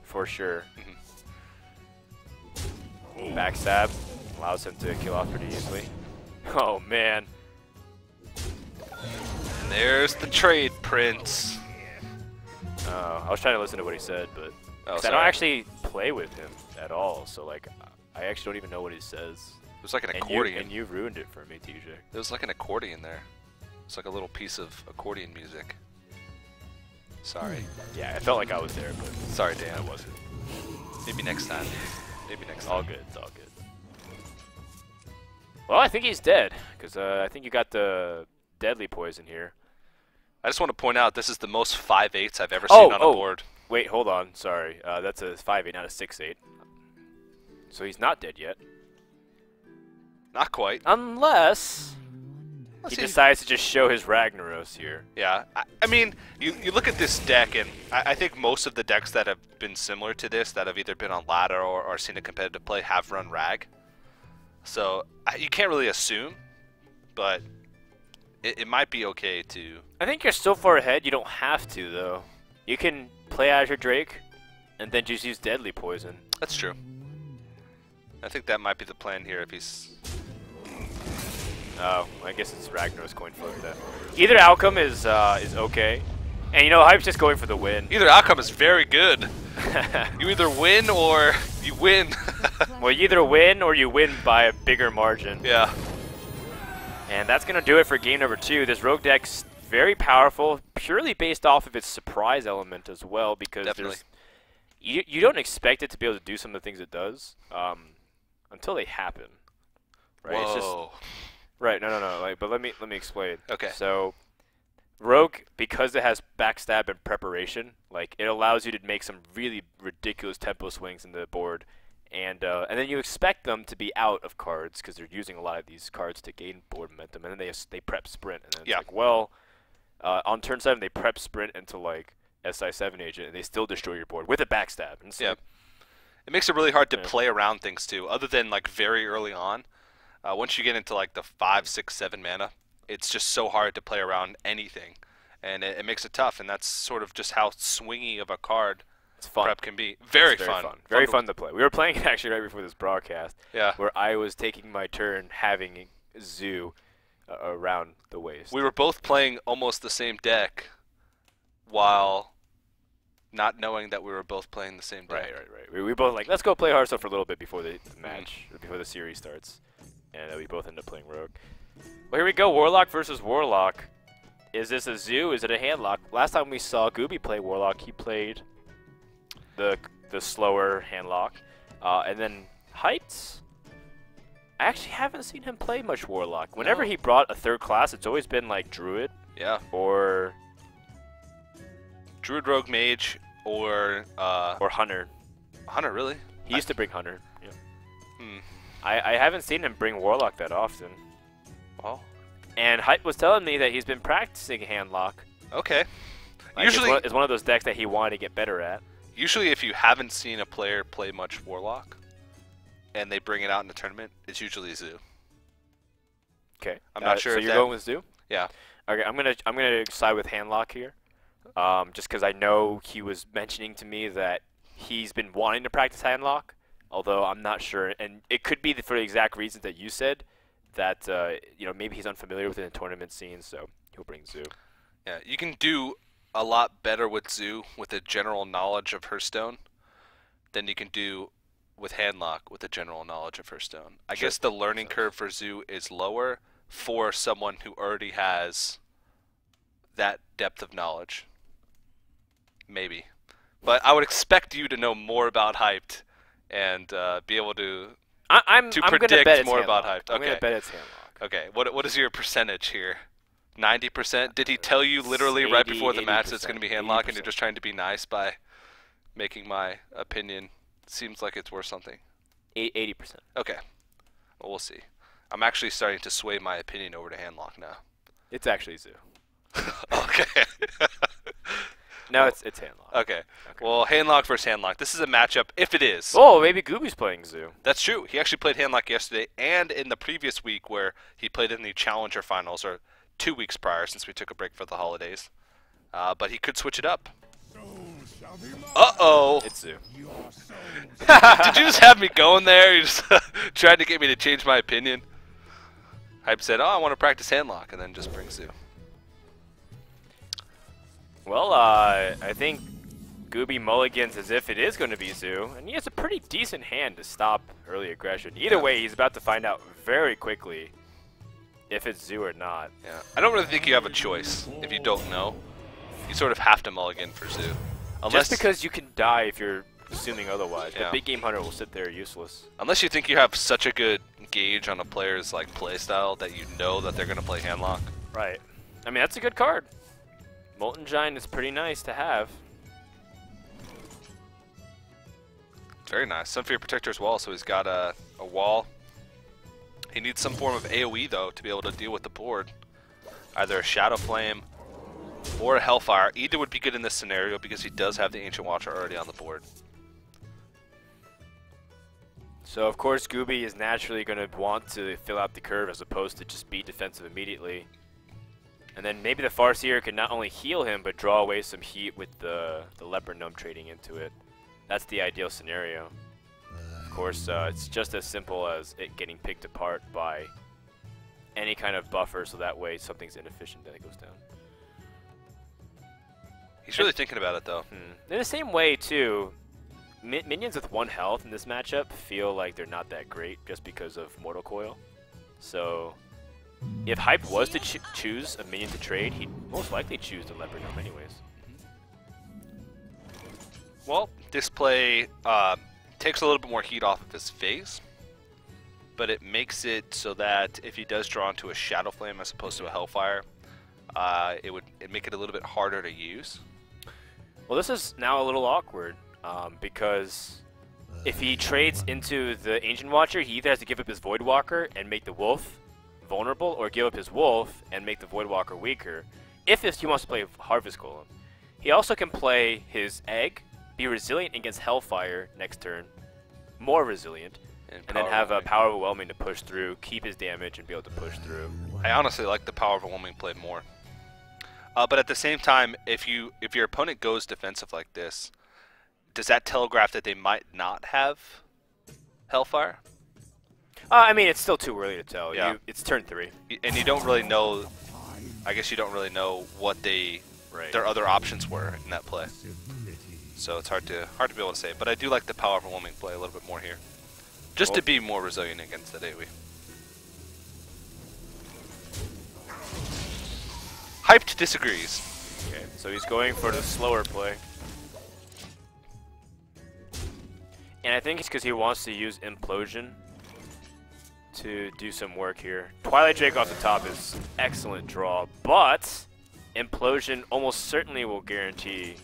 for sure. Backstab allows him to kill off pretty easily. Oh man. And there's the trade, Prince. I was trying to listen to what he said, but I don't actually play with him at all, so like I actually don't even know what he says. It was like an accordion. And you ruined it for me, TJ. There was like an accordion there. It's like a little piece of accordion music. Sorry. Yeah, I felt like I was there, but sorry, Dan. I wasn't. Maybe next time. Maybe next time. All good. It's all good. Well, I think he's dead, because I think you got the Deadly Poison here. I just want to point out this is the most 5/8s I've ever seen on a board. Wait, hold on. Sorry. That's a 5/8, not a 6/8. So he's not dead yet. Not quite. Unless he decides to just show his Ragnaros here. Yeah. I mean, you look at this deck, and I think most of the decks that have been similar to this, that have either been on ladder or seen a competitive play, have run Rag. So you can't really assume, but it might be okay to... I think you're so far ahead, you don't have to, though. You can play Azure Drake, and then just use Deadly Poison. That's true. I think that might be the plan here if he's... Oh, I guess it's Ragnaros coin flip then. Either outcome is okay. And you know, Hype's just going for the win. Either outcome is very good. You either win or you win. Well, you either win or you win by a bigger margin. Yeah. And that's going to do it for game number 2. This Rogue deck's very powerful, purely based off of its surprise element as well, because you don't expect it to be able to do some of the things it does until they happen. Right? Whoa. It's just, right, no. Like, but let me explain. Okay. So Rogue, because it has backstab and preparation, like it allows you to make some really ridiculous tempo swings in the board. And then you expect them to be out of cards because they're using a lot of these cards to gain board momentum, and then they prep sprint, and then it's like, well, on turn 7 they prep sprint into like SI7 agent, and they still destroy your board with a backstab. And yeah, it makes it really hard to play around things too. Other than like very early on, once you get into like the 5, 6, 7 mana, it's just so hard to play around anything, and it makes it tough. And that's sort of just how swingy of a card. It's fun. Prep can be very fun. Very fun to play. We were playing it actually right before this broadcast. Yeah. Where I was taking my turn having Zoo around the waist. We were both playing almost the same deck, while not knowing that we were both playing the same deck. Right. We both like, let's go play Hearthstone for a little bit before the match, or before the series starts. And we both end up playing Rogue. Well, here we go, Warlock versus Warlock. Is this a zoo? Is it a handlock? Last time we saw Gooby play Warlock, he played the slower handlock. And then Heights, I actually haven't seen him play much Warlock. Whenever he brought a third class, it's always been like Druid. Yeah. Or Druid, Rogue, Mage, or Hunter. Hunter, really? He used to bring Hunter. Yeah. Hmm. I haven't seen him bring Warlock that often. Well. And Hype was telling me that he's been practicing Handlock. Okay. Like Usually, it's one of those decks that he wanted to get better at. Usually, if you haven't seen a player play much Warlock, and they bring it out in a tournament, it's usually Zoo. Okay. I'm not sure. So if you're going with Zoo? Yeah. Okay. I'm gonna side with Handlock here, just because I know he was mentioning to me that he's been wanting to practice Handlock, although I'm not sure, and it could be for the exact reasons that you said. That maybe he's unfamiliar with it in the tournament scene, so he'll bring Zoo. Yeah, you can do a lot better with Zoo with a general knowledge of Hearthstone than you can do with Handlock with a general knowledge of Hearthstone. I guess the learning curve for Zoo is lower for someone who already has that depth of knowledge. Maybe. But I would expect you to know more about Hyped and be able to predict more about Hyped. I'm gonna bet it's Handlock. Okay, what is your percentage here? 90%? Did he tell you literally right before the match that it's going to be Handlock, and you're just trying to be nice by making my opinion seems like it's worth something? 80%. Okay, well, we'll see. I'm actually starting to sway my opinion over to Handlock now. It's actually Zoo. Okay. No, it's Handlock. Okay. Well, Handlock versus Handlock. This is a matchup, if it is. Oh, maybe Gooby's playing Zoo. That's true. He actually played Handlock yesterday and in the previous week where he played in the Challenger Finals, or 2 weeks prior since we took a break for the holidays. But he could switch it up. Uh-oh. It's Zoo. Did you just have me going there? You just trying to get me to change my opinion? Hype said, I want to practice Handlock, and then just bring Zoo. Well, I think Gooby mulligans as if it is going to be Zoo, and he has a pretty decent hand to stop early aggression. Either way, he's about to find out very quickly if it's Zoo or not. Yeah, I don't really think you have a choice if you don't know. You sort of have to mulligan for Zoo. Just because you can die if you're assuming otherwise. Yeah. The big game hunter will sit there useless. Unless you think you have such a good gauge on a player's play style that you know that they're going to play Handlock. Right. I mean, that's a good card. Molten Giant is pretty nice to have. Very nice. Sunfear Protector as well, so he's got a wall. He needs some form of AoE, though, to be able to deal with the board. Either a Shadow Flame or a Hellfire. Either would be good in this scenario because he does have the Ancient Watcher already on the board. So, of course, Gooby is naturally going to want to fill out the curve as opposed to just be defensive immediately. And then maybe the Farseer can not only heal him, but draw away some heat with the Leopard Gnome trading into it. That's the ideal scenario. Of course, it's just as simple as it getting picked apart by any kind of buffer, so that way something's inefficient, then it goes down. He's really thinking about it, though. In the same way, too, minions with 1 health in this matchup feel like they're not that great just because of Mortal Coil. So if Hype was to choose a minion to trade, he'd most likely choose the Leopard Gnome anyways. Well, this play takes a little bit more heat off of his face, but it makes it so that if he does draw into a Shadow Flame as opposed to a Hellfire, it'd make it a little bit harder to use. Well, this is now a little awkward because if he trades into the Ancient Watcher, he either has to give up his Voidwalker and make the Wolf vulnerable, or give up his Wolf and make the Voidwalker weaker, if he wants to play Harvest Golem. He also can play his Egg, be resilient against Hellfire next turn, more resilient, and then have a Power Overwhelming to push through, keep his damage, and be able to push through. I honestly like the Power Overwhelming play more. But at the same time, if your opponent goes defensive like this, does that telegraph that they might not have Hellfire? I mean, it's still too early to tell. Yeah. It's turn 3. And you don't really know, I guess you don't really know what their other options were in that play. so it's hard to be able to say. But I do like the power overwhelming play a little bit more here, just to be more resilient against that AoE. Hyped disagrees. Okay, so he's going for the slower play. And I think it's because he wants to use Implosion to do some work here. Twilight Drake off the top is an excellent draw, but Implosion almost certainly will guarantee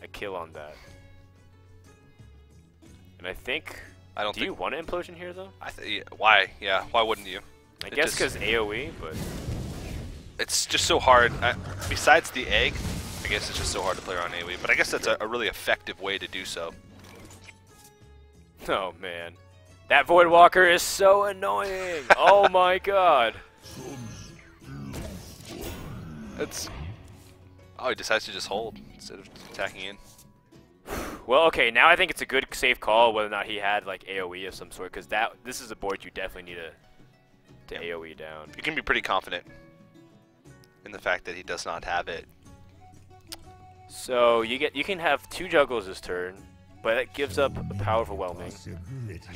a kill on that. And I think... Do you want an Implosion here, though? Why? Yeah, why wouldn't you? I guess because AoE, but... It's just so hard. Besides the egg, I guess it's just so hard to play around AoE, but I guess that's a really effective way to do so. Oh, man. That Voidwalker is so annoying! Oh my god! Oh, he decides to just hold instead of attacking in. Well, okay, now I think it's a good, safe call whether or not he had, like, AoE of some sort, because this is a board you definitely need to AoE down. You can be pretty confident in the fact that he does not have it. So you can have 2 juggles this turn, but it gives up a power overwhelming.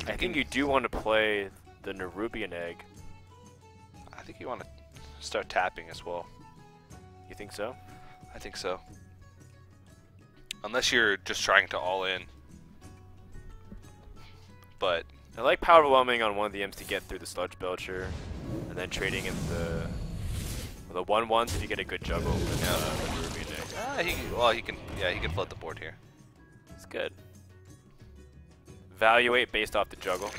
I think you do want to play the Nerubian Egg. I think you want to start tapping as well. You think so? I think so. Unless you're just trying to all in. But I like power overwhelming on one of the Imps to get through the Sludge Belcher, and then trading in the 1/1s if you get a good juggle with the Nerubian Egg. He can flood the board here. It's good. Evaluate based off the juggle.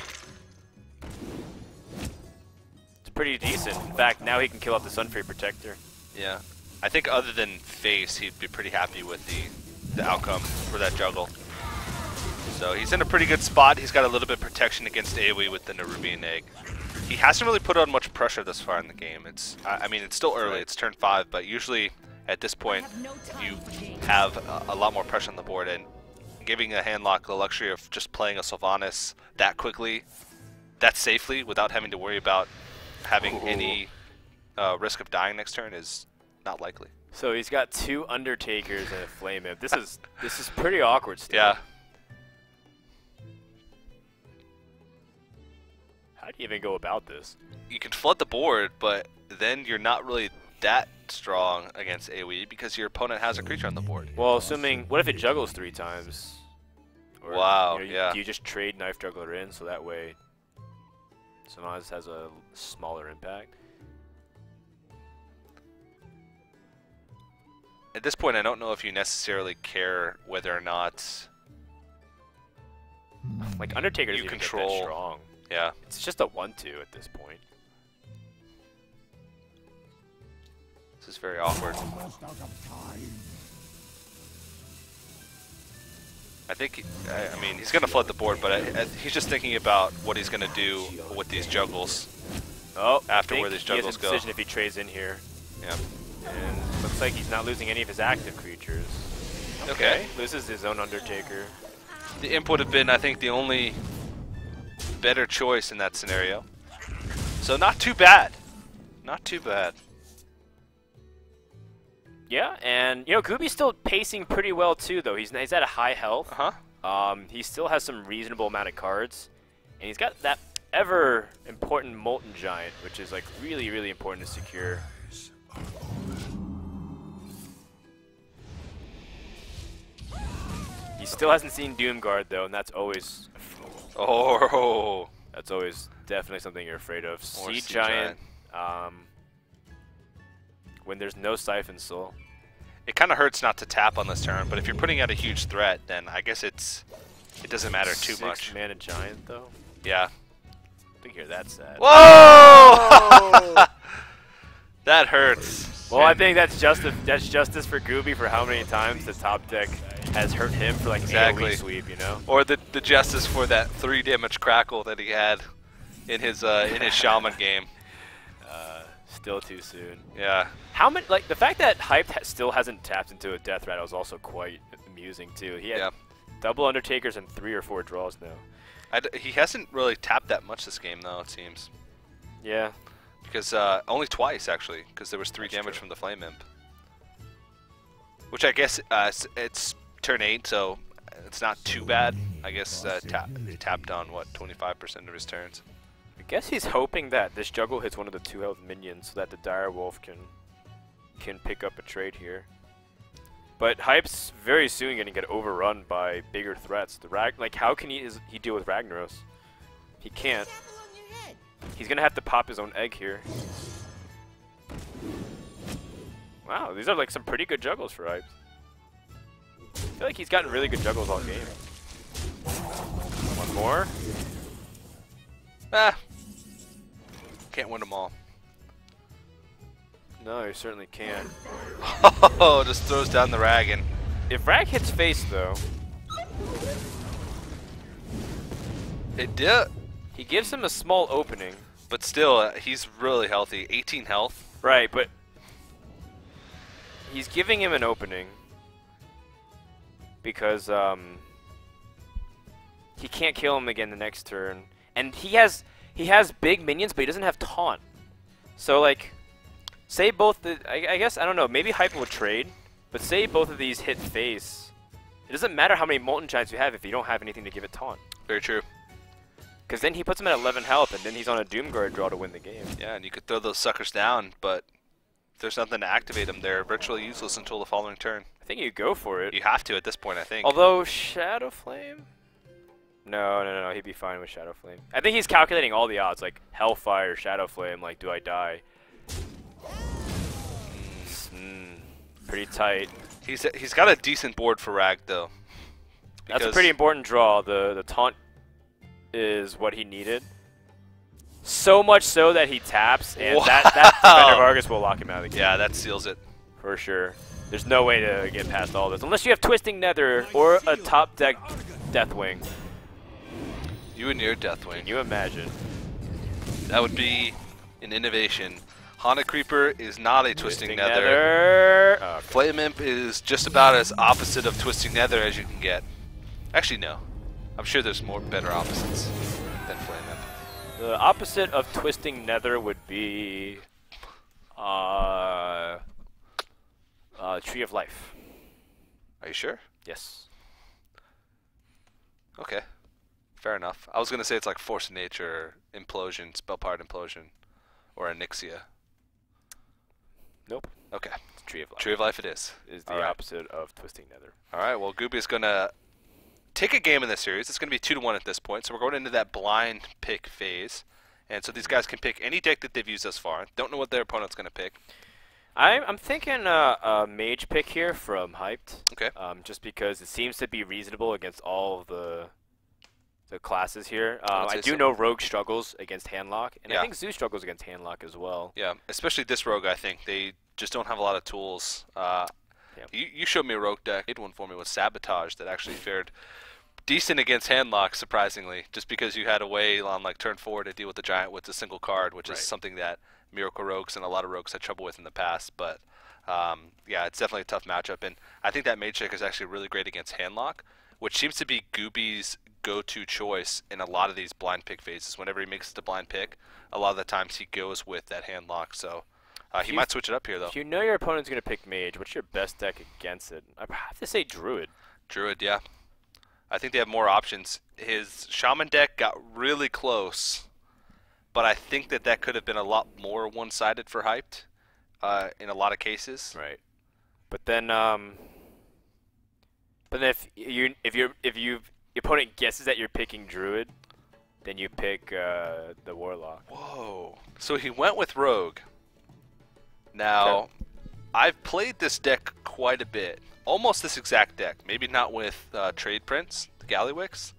It's pretty decent. In fact, now he can kill off the Sunfury Protector. Yeah. I think other than face, he'd be pretty happy with the outcome for that juggle. So he's in a pretty good spot. He's got a little bit of protection against AoE with the Nerubian Egg. He hasn't really put on much pressure this far in the game. I mean, it's still early. It's turn 5, but usually at this point, you have a lot more pressure on the board, and giving a handlock the luxury of just playing a Sylvanas that quickly, that safely, without having to worry about having any risk of dying next turn is not likely. So he's got 2 Undertakers and a Flame Imp. This is pretty awkward still. Yeah. How do you even go about this? You can flood the board, but then you're not really that strong against AoE because your opponent has a creature on the board. Well, assuming, what if it juggles 3 times? Or, wow, you know, yeah. Do you just trade Knife Juggler in so that way Sylvanas has a smaller impact? At this point, I don't know if you necessarily care whether or not like Undertaker doesn't you even control. get that strong. Yeah. It's just a 1/2 at this point. This is very awkward. I think, I mean, he's going to flood the board, but he's just thinking about what he's going to do with these juggles. Oh, after where these juggles go. He has a decision if he trades in here. Yeah. And looks like he's not losing any of his active creatures. Okay. Loses his own Undertaker. The Imp would have been, I think, the only better choice in that scenario. So not too bad. Not too bad. Yeah, and you know, Gooby's still pacing pretty well too, though. He's at a high health. He still has some reasonable amount of cards, and he's got that ever important Molten Giant, which is like really, really important to secure. He still hasn't seen Doomguard though, and that's always that's always definitely something you're afraid of. Seed Giant. When there's no Siphon Soul. It kind of hurts not to tap on this turn, but if you're putting out a huge threat, then I guess it doesn't matter too much. 6 mana Giant though. Yeah. I think you're that sad. Whoa! That hurts. Well, I think that's justice for Gooby for how many times the top deck has hurt him for like AoE sweep, you know. Or the justice for that 3 damage crackle that he had in his Shaman game. Still too soon. Yeah. How many? Like the fact that Hype still hasn't tapped into a Death Rattle is also quite amusing too. He had double Undertakers and 3 or 4 draws now. He hasn't really tapped that much this game though, it seems. Yeah. Because only twice actually, because there was 3 damage from the Flame Imp. Which I guess it's turn 8, so it's not too bad. I guess he tapped on, what, 25% of his turns. I guess he's hoping that this juggle hits one of the 2 health minions so that the Dire Wolf can pick up a trade here. But Hype's very soon going to get overrun by bigger threats. Like, how can he deal with Ragnaros? He can't. He's going to have to pop his own egg here. Wow, these are like some pretty good juggles for Hype. I feel like he's gotten really good juggles all game. One more. Ah. Can't win them all. No, you certainly can't. Oh, just throws down the rag and... If Rag hits face, though... It did. He gives him a small opening. But still, he's really healthy. 18 health. Right, but... He's giving him an opening. Because, he can't kill him again the next turn. And he has big minions, but he doesn't have taunt. So, like... Say both the... I guess, I don't know, maybe Hype will trade, but say both of these hit face. It doesn't matter how many Molten Giants you have if you don't have anything to give it taunt. Very true. Because then he puts him at 11 health, and then he's on a Doomguard draw to win the game. Yeah, and you could throw those suckers down, but if there's nothing to activate them, they're virtually useless until the following turn. I think you go for it. You have to at this point, I think. Although, Shadow Flame? No, he'd be fine with Shadow Flame. I think he's calculating all the odds, like Hellfire, Shadow Flame, like, do I die? Pretty tight. He's got a decent board for Rag though. That's a pretty important draw. The taunt is what he needed. So much so that he taps, and wow. that Defender of Argus will lock him out of the game. Yeah, that seals it. For sure. There's no way to get past all this. Unless you have Twisting Nether or a top deck Deathwing. You and your Deathwing. Can you imagine? That would be an innovation. Haunted Creeper is not a Twisting Nether. Okay. Flame Imp is just about as opposite of Twisting Nether as you can get. Actually, no. I'm sure there's better opposites than Flame Imp. The opposite of Twisting Nether would be Tree of Life. Are you sure? Yes. Okay. Fair enough. I was going to say it's like Force of Nature, Implosion, Spellpowered Implosion, or Onyxia. Nope. Okay. It's Tree of Life. Tree of Life it is. Is the opposite of Twisting Nether. Alright, well, Gooby is going to take a game in this series. It's going to be 2-1 at this point, so we're going into that blind pick phase. And so these guys can pick any deck that they've used thus far. Don't know what their opponent's going to pick. I'm thinking a mage pick here from Hyped. Okay. Just because it seems to be reasonable against all of the classes here. I do know Rogue struggles against Handlock, and I think Zeus struggles against Handlock as well. Yeah, especially this Rogue, I think. They just don't have a lot of tools. You showed me a Rogue deck. You did one for me with Sabotage that actually fared decent against Handlock, surprisingly, just because you had a way on like turn 4 to deal with the Giant with a single card, which is something that Miracle Rogues and a lot of Rogues had trouble with in the past. But yeah, it's definitely a tough matchup, and I think that Mage deck is actually really great against Handlock, which seems to be Gooby's go-to choice in a lot of these blind pick phases. Whenever he makes it a blind pick, a lot of the times he goes with that Handlock. So he might switch it up here, though. If you know your opponent's going to pick Mage, what's your best deck against it? I have to say Druid. Druid, yeah. I think they have more options. His Shaman deck got really close, but I think that could have been a lot more one-sided for Hyped in a lot of cases. Right. But then if your opponent guesses that you're picking Druid, then you pick the Warlock. Whoa. So he went with Rogue. Now, I've played this deck quite a bit. Almost this exact deck. Maybe not with Trade Prince, the Gallywix,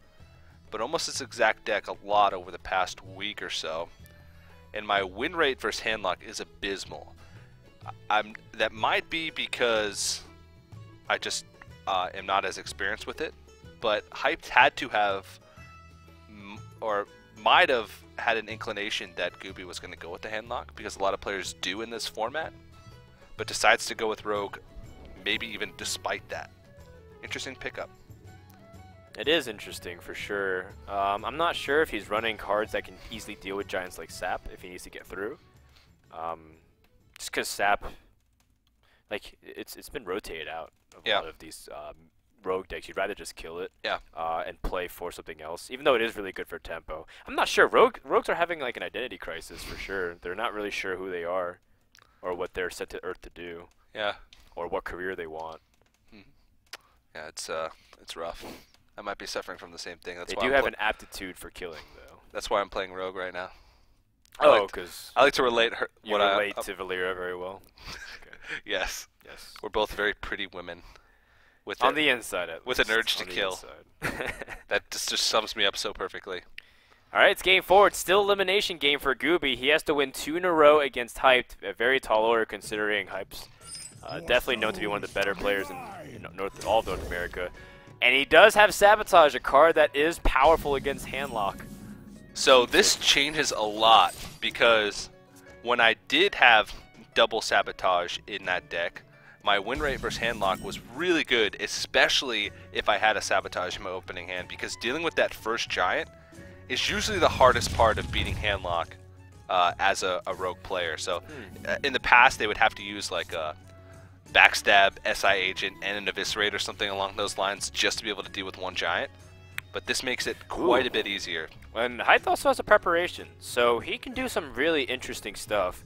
but almost this exact deck a lot over the past week or so. And my win rate versus Handlock is abysmal. That might be because I just am not as experienced with it. But Hyped had to have, or might have had an inclination that Gooby was going to go with the Handlock, because a lot of players do in this format, but decides to go with Rogue, maybe even despite that. Interesting pickup. It is interesting for sure. I'm not sure if he's running cards that can easily deal with giants like Sap if he needs to get through. Just because Sap, like it's been rotated out of a lot of these rogue decks, you'd rather just kill it. Yeah. And play for something else, even though it is really good for tempo. I'm not sure. Rogues are having like an identity crisis for sure. They're not really sure who they are, or what they're set to Earth to do. Yeah. Or what career they want. Yeah, it's rough. I might be suffering from the same thing. That's They why do I'm have an aptitude for killing, though. That's why I'm playing rogue right now. Oh, because I like to relate you relate to Valera very well. Okay. Yes. Yes. We're both very pretty women. On the inside, at with least. an urge to On the kill. That just sums me up so perfectly. All right, it's game 4. It's still elimination game for Gooby. He has to win 2 in a row against Hyped. A very tall order considering Hyped's definitely known to be one of the better players in all of North America. And he does have Sabotage, a card that is powerful against Handlock. So this changes a lot because when I did have double Sabotage in that deck, my win rate versus Handlock was really good, especially if I had a Sabotage in my opening hand, because dealing with that first Giant is usually the hardest part of beating Handlock as a rogue player. So in the past, they would have to use like a Backstab, SI Agent, and an Eviscerate or something along those lines just to be able to deal with one Giant. But this makes it quite a bit easier. And Hyped also has a preparation, so he can do some really interesting stuff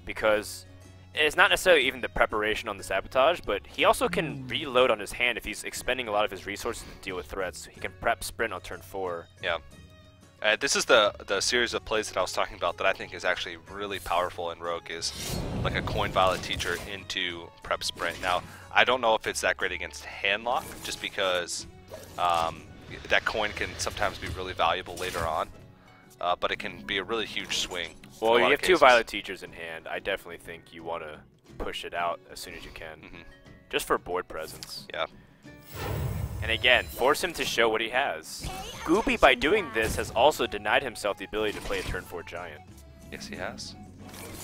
because it's not necessarily even the preparation on the Sabotage, but he also can reload on his hand if he's expending a lot of his resources to deal with threats. He can prep Sprint on turn 4. Yeah. This is the series of plays that I was talking about that I think is actually really powerful in Rogue, is like a Coin Violet Teacher into Prep Sprint. Now, I don't know if it's that great against Handlock, just because that coin can sometimes be really valuable later on, but it can be a really huge swing. Well, you have 2 Violet Teachers in hand. I definitely think you want to push it out as soon as you can, just for board presence. Yeah. And again, force him to show what he has. Gooby, by doing this, has also denied himself the ability to play a turn 4 Giant. Yes, he has.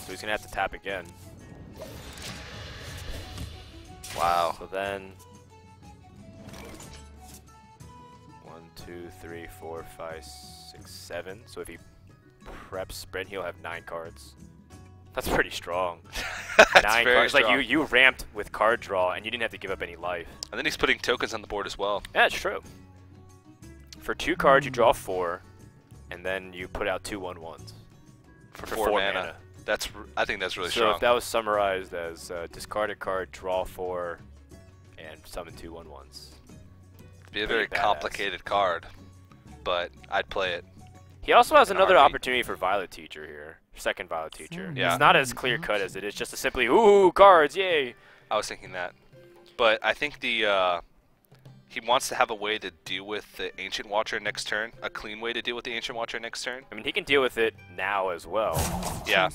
So he's going to have to tap again. Wow. So then 1, 2, 3, 4, 5, 6, 7. So if he preps Sprint, he'll have 9 cards. That's pretty strong. That's 9 very cards. strong. Like you ramped with card draw, and you didn't have to give up any life. And then he's putting tokens on the board as well. Yeah, that's true. For 2 cards, you draw 4, and then you put out 2 1/1s. For 4 mana. I think that's really strong. So if that was summarized as discard a card, draw 4, and summon 2 1/1s. It'd be a very complicated card, but I'd play it. He also has another opportunity for Violet Teacher here. Second Violet Teacher. Yeah. It's not as clear cut as it is just a simply, ooh, cards, yay! I was thinking that. But I think he wants to have a way to deal with the Ancient Watcher next turn, a clean way to deal with the Ancient Watcher next turn. I mean, he can deal with it now as well. Yeah.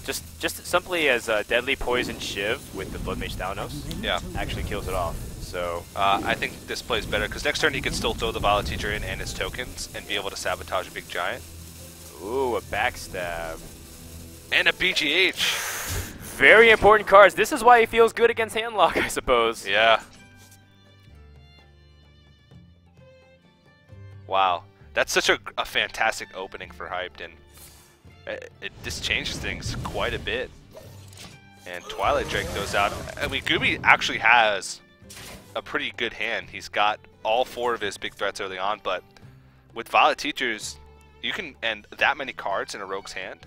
Just simply as a Deadly Poison Shiv with the Blood Mage Thanos. Yeah. Actually kills it off. So I think this plays better, because next turn he can still throw the Violet Teacher in and his tokens and be able to sabotage a big Giant. Ooh, a Backstab. And a BGH. Very important cards. This is why he feels good against Handlock, I suppose. Yeah. Wow. That's such a fantastic opening for Hyped, and this changes things quite a bit. And Twilight Drake goes out. I mean, Gooby actually has a pretty good hand. He's got all 4 of his big threats early on, but with Violet Teachers, you can, and that many cards in a Rogue's hand,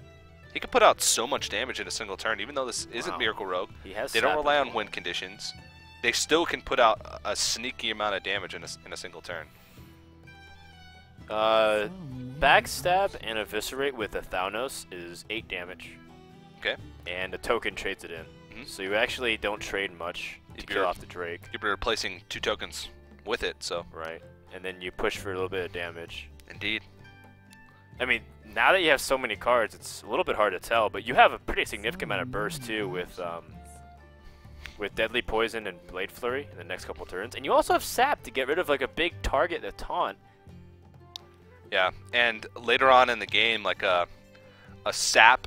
he can put out so much damage in a single turn. Even though this isn't Miracle Rogue, they don't rely on win conditions. They still can put out a sneaky amount of damage in a single turn. Backstab and Eviscerate with a Thanos is 8 damage. Okay. And a token trades it in. So you actually don't trade much to kill off the Drake. You'll be replacing 2 tokens with it, so. Right. And then you push for a little bit of damage. Indeed. I mean, now that you have so many cards, it's a little bit hard to tell, but you have a pretty significant amount of burst too with Deadly Poison and Blade Flurry in the next couple turns. And you also have Sap to get rid of like a big target, a taunt. Yeah, and later on in the game, like a Sap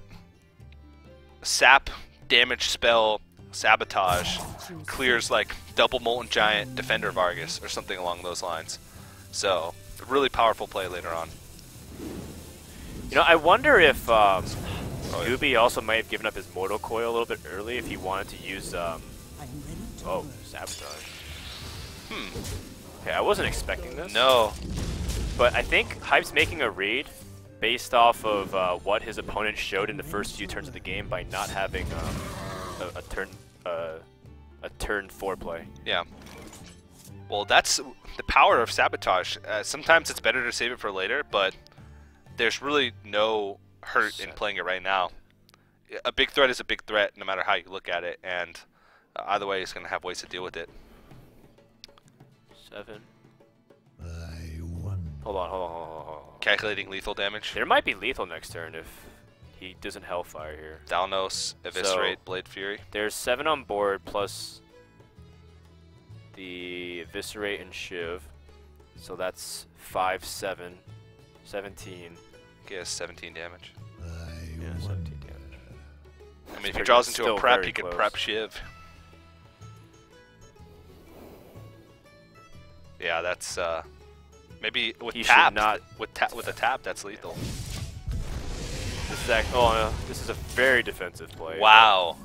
damage spell Sabotage clears like double Molten Giant, Defender Vargas, or something along those lines. So, a really powerful play later on. You know, I wonder if Gooby also might have given up his Mortal Coil a little bit early if he wanted to use, Sabotage. Okay, I wasn't expecting this. No. But I think Hype's making a read based off of what his opponent showed in the first few turns of the game by not having a turn 4 play. Yeah. Well, that's the power of sabotage. Sometimes it's better to save it for later, but there's really no hurt in playing it right now. A big threat is a big threat, no matter how you look at it, and either way, he's going to have ways to deal with it. 7. Hold on. Calculating lethal damage. There might be lethal next turn if he doesn't Hellfire here. Dalnos, Eviscerate, Blade Fury. There's 7 on board plus the Eviscerate and Shiv. So that's 5, 7, 17. He has 17 damage. Yeah, 17 damage. I mean, if he draws into a prep, he can prep Shiv. Yeah, that's maybe with tap. With a tap, that's lethal. This is oh no, this is a very defensive play. Wow.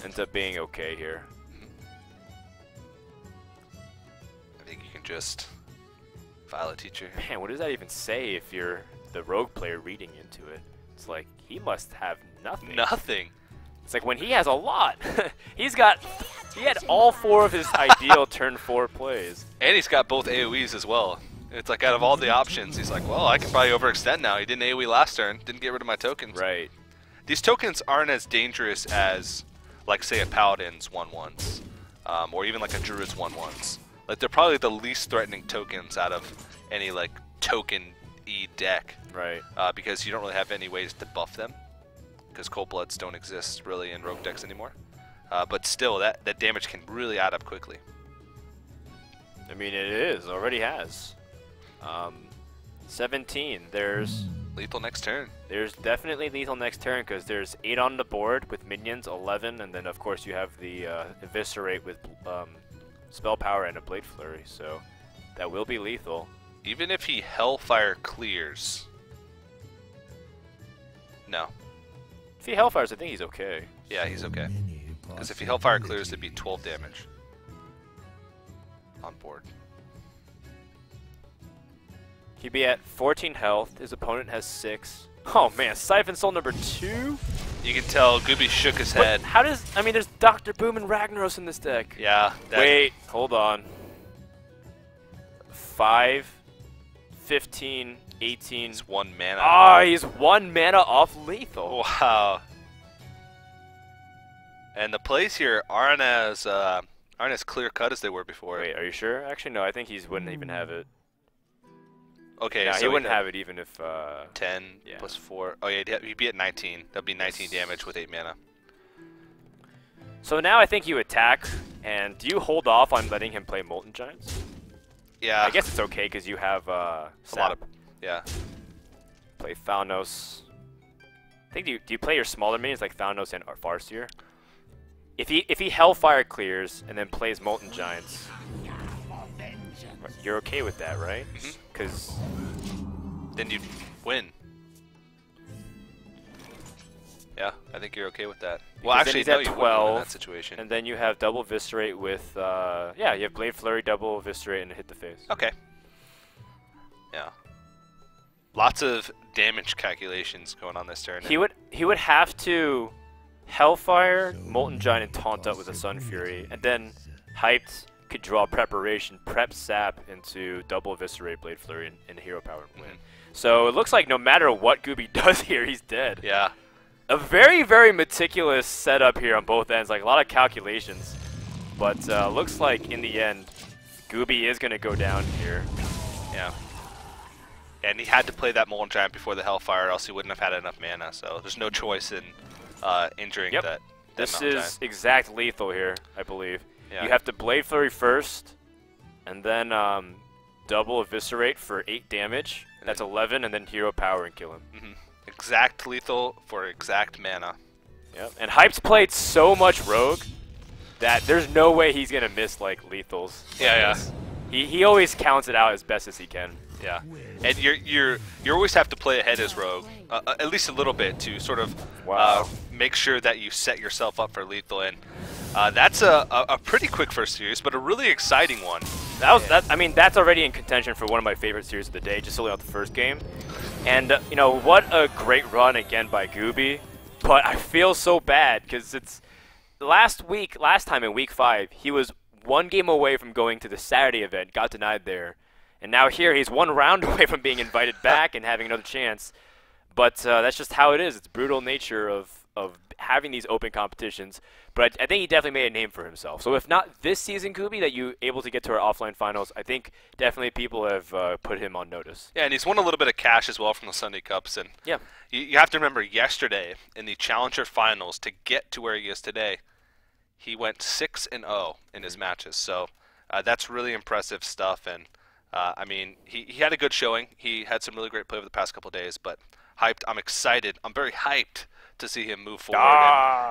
Ends up being okay here. I think you can just file a teacher. Man, what does that even say if you're the rogue player reading into it? It's like he must have nothing. Nothing. It's like when he has a lot. He had all 4 of his ideal turn 4 plays. And he's got both AoEs as well. It's like out of all the options, he's like, well, I can probably overextend now. He didn't AoE last turn, didn't get rid of my tokens. Right. These tokens aren't as dangerous as, like, say, a Paladin's 1/1s, or even like a Druid's 1/1s. Like, they're probably the least threatening tokens out of any, like, token-y deck. Right. Because you don't really have any ways to buff them. Because Cold Bloods don't exist really in rogue decks anymore. But still, that damage can really add up quickly. I mean, it already has. 17. There's lethal next turn. There's definitely lethal next turn because there's 8 on the board with minions, 11, and then of course you have the Eviscerate with Spell Power and a Blade Flurry, so that will be lethal. Even if he Hellfire clears. No. If he Hellfires, I think he's okay. Yeah, he's okay. Because if he Hellfire clears, it'd be 12 damage on board. He'd be at 14 health. His opponent has 6. Oh man, Siphon Soul number 2? You can tell Gooby shook his head. How does... I mean, there's Dr. Boom and Ragnaros in this deck. Yeah. Wait, hold on. 5, 15, 18. He's 1 mana. Ah, he's 1 mana off lethal. Wow. And the plays here aren't as clear cut as they were before. Wait, are you sure? Actually, no. I think he wouldn't even have it. Okay, nah, so he wouldn't have it even if 10 plus 4. Oh yeah, he'd be at 19. That'd be 19 damage with 8 mana. So now I think you attack, and do you hold off on letting him play Molten Giants? Yeah. I guess it's okay because you have a lot of play Thalnos. I think do you play your smaller minions like Thalnos and Farseer? If he Hellfire clears and then plays Molten Giants, you're okay with that, right? Because then you'd win. Yeah, I think you're okay with that. Well, actually, he's at 12 in that situation. And then you have double Eviscerate with yeah, you have Blade Flurry, double Eviscerate, and hit the face. Okay. Yeah. Lots of damage calculations going on this turn. He would have to Hellfire, Molten Giant, and taunt up with a Sun Fury, and then Hyped could draw Preparation, prep Sap into double Eviscerate, Blade Flurry, and Hero Power and win. So it looks like no matter what Gooby does here, he's dead. Yeah. A very, very meticulous setup here on both ends, like a lot of calculations. But looks like in the end, Gooby is going to go down here. Yeah. And he had to play that Molten Giant before the Hellfire, or else he wouldn't have had enough mana. So there's no choice in injuring that. This is exact lethal here, I believe. Yeah. You have to Blade Flurry first, and then double Eviscerate for 8 damage. That's 11, and then Hero Power and kill him. Exact lethal for exact mana. Yep. And Hype's played so much Rogue that there's no way he's gonna miss like lethals. Yeah, He always counts it out as best as he can. Yeah. And you always have to play ahead as Rogue, at least a little bit, to sort of make sure that you set yourself up for lethal. And that's a pretty quick first series, but a really exciting one. I mean, that's already in contention for one of my favorite series of the day, just solely off the first game. And you know, what a great run again by Gooby. But I feel so bad because it's last time in week 5, he was one game away from going to the Saturday event, got denied there, and now here he's one round away from being invited back and having another chance. But that's just how it is. It's brutal nature of having these open competitions. But I think he definitely made a name for himself. So if not this season, Gooby, that you able to get to our offline finals, I think definitely people have put him on notice. Yeah, and he's won a little bit of cash as well from the Sunday Cups. And yeah, you have to remember yesterday in the Challenger Finals to get to where he is today, he went 6-0 in his matches. So that's really impressive stuff. And I mean, he had a good showing. He had some really great play over the past couple of days. But hyped. I'm excited. I'm very hyped to see him move forward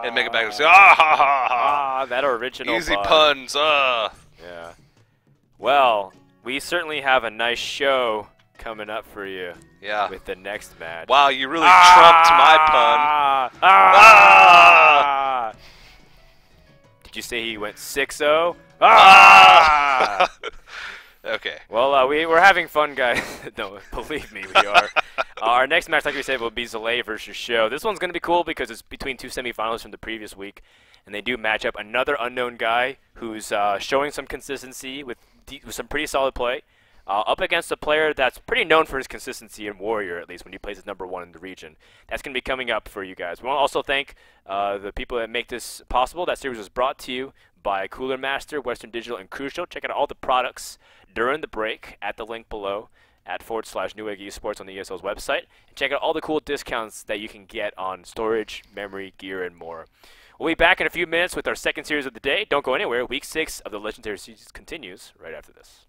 and make it back and say, that original easy pun. puns. Yeah. Well, we certainly have a nice show coming up for you. Yeah. With the next match. Wow, you really trumped my pun. Did you say he went 6-0? Okay. Well, we're having fun, guys. No, believe me, we are. Our next match, like we said, will be Zalay versus Show. This one's going to be cool because it's between 2 semifinalists from the previous week, and they do match up another unknown guy who's showing some consistency with some pretty solid play, up against a player that's pretty known for his consistency in Warrior, at least when he plays as #1 in the region. That's going to be coming up for you guys. We want to also thank the people that make this possible. That series was brought to you by Cooler Master, Western Digital, and Crucial. Check out all the products during the break at the link below at /Newegg Esports on the ESL's website. And check out all the cool discounts that you can get on storage, memory, gear, and more. We'll be back in a few minutes with our second series of the day. Don't go anywhere. Week 6 of the Legendary Series continues right after this.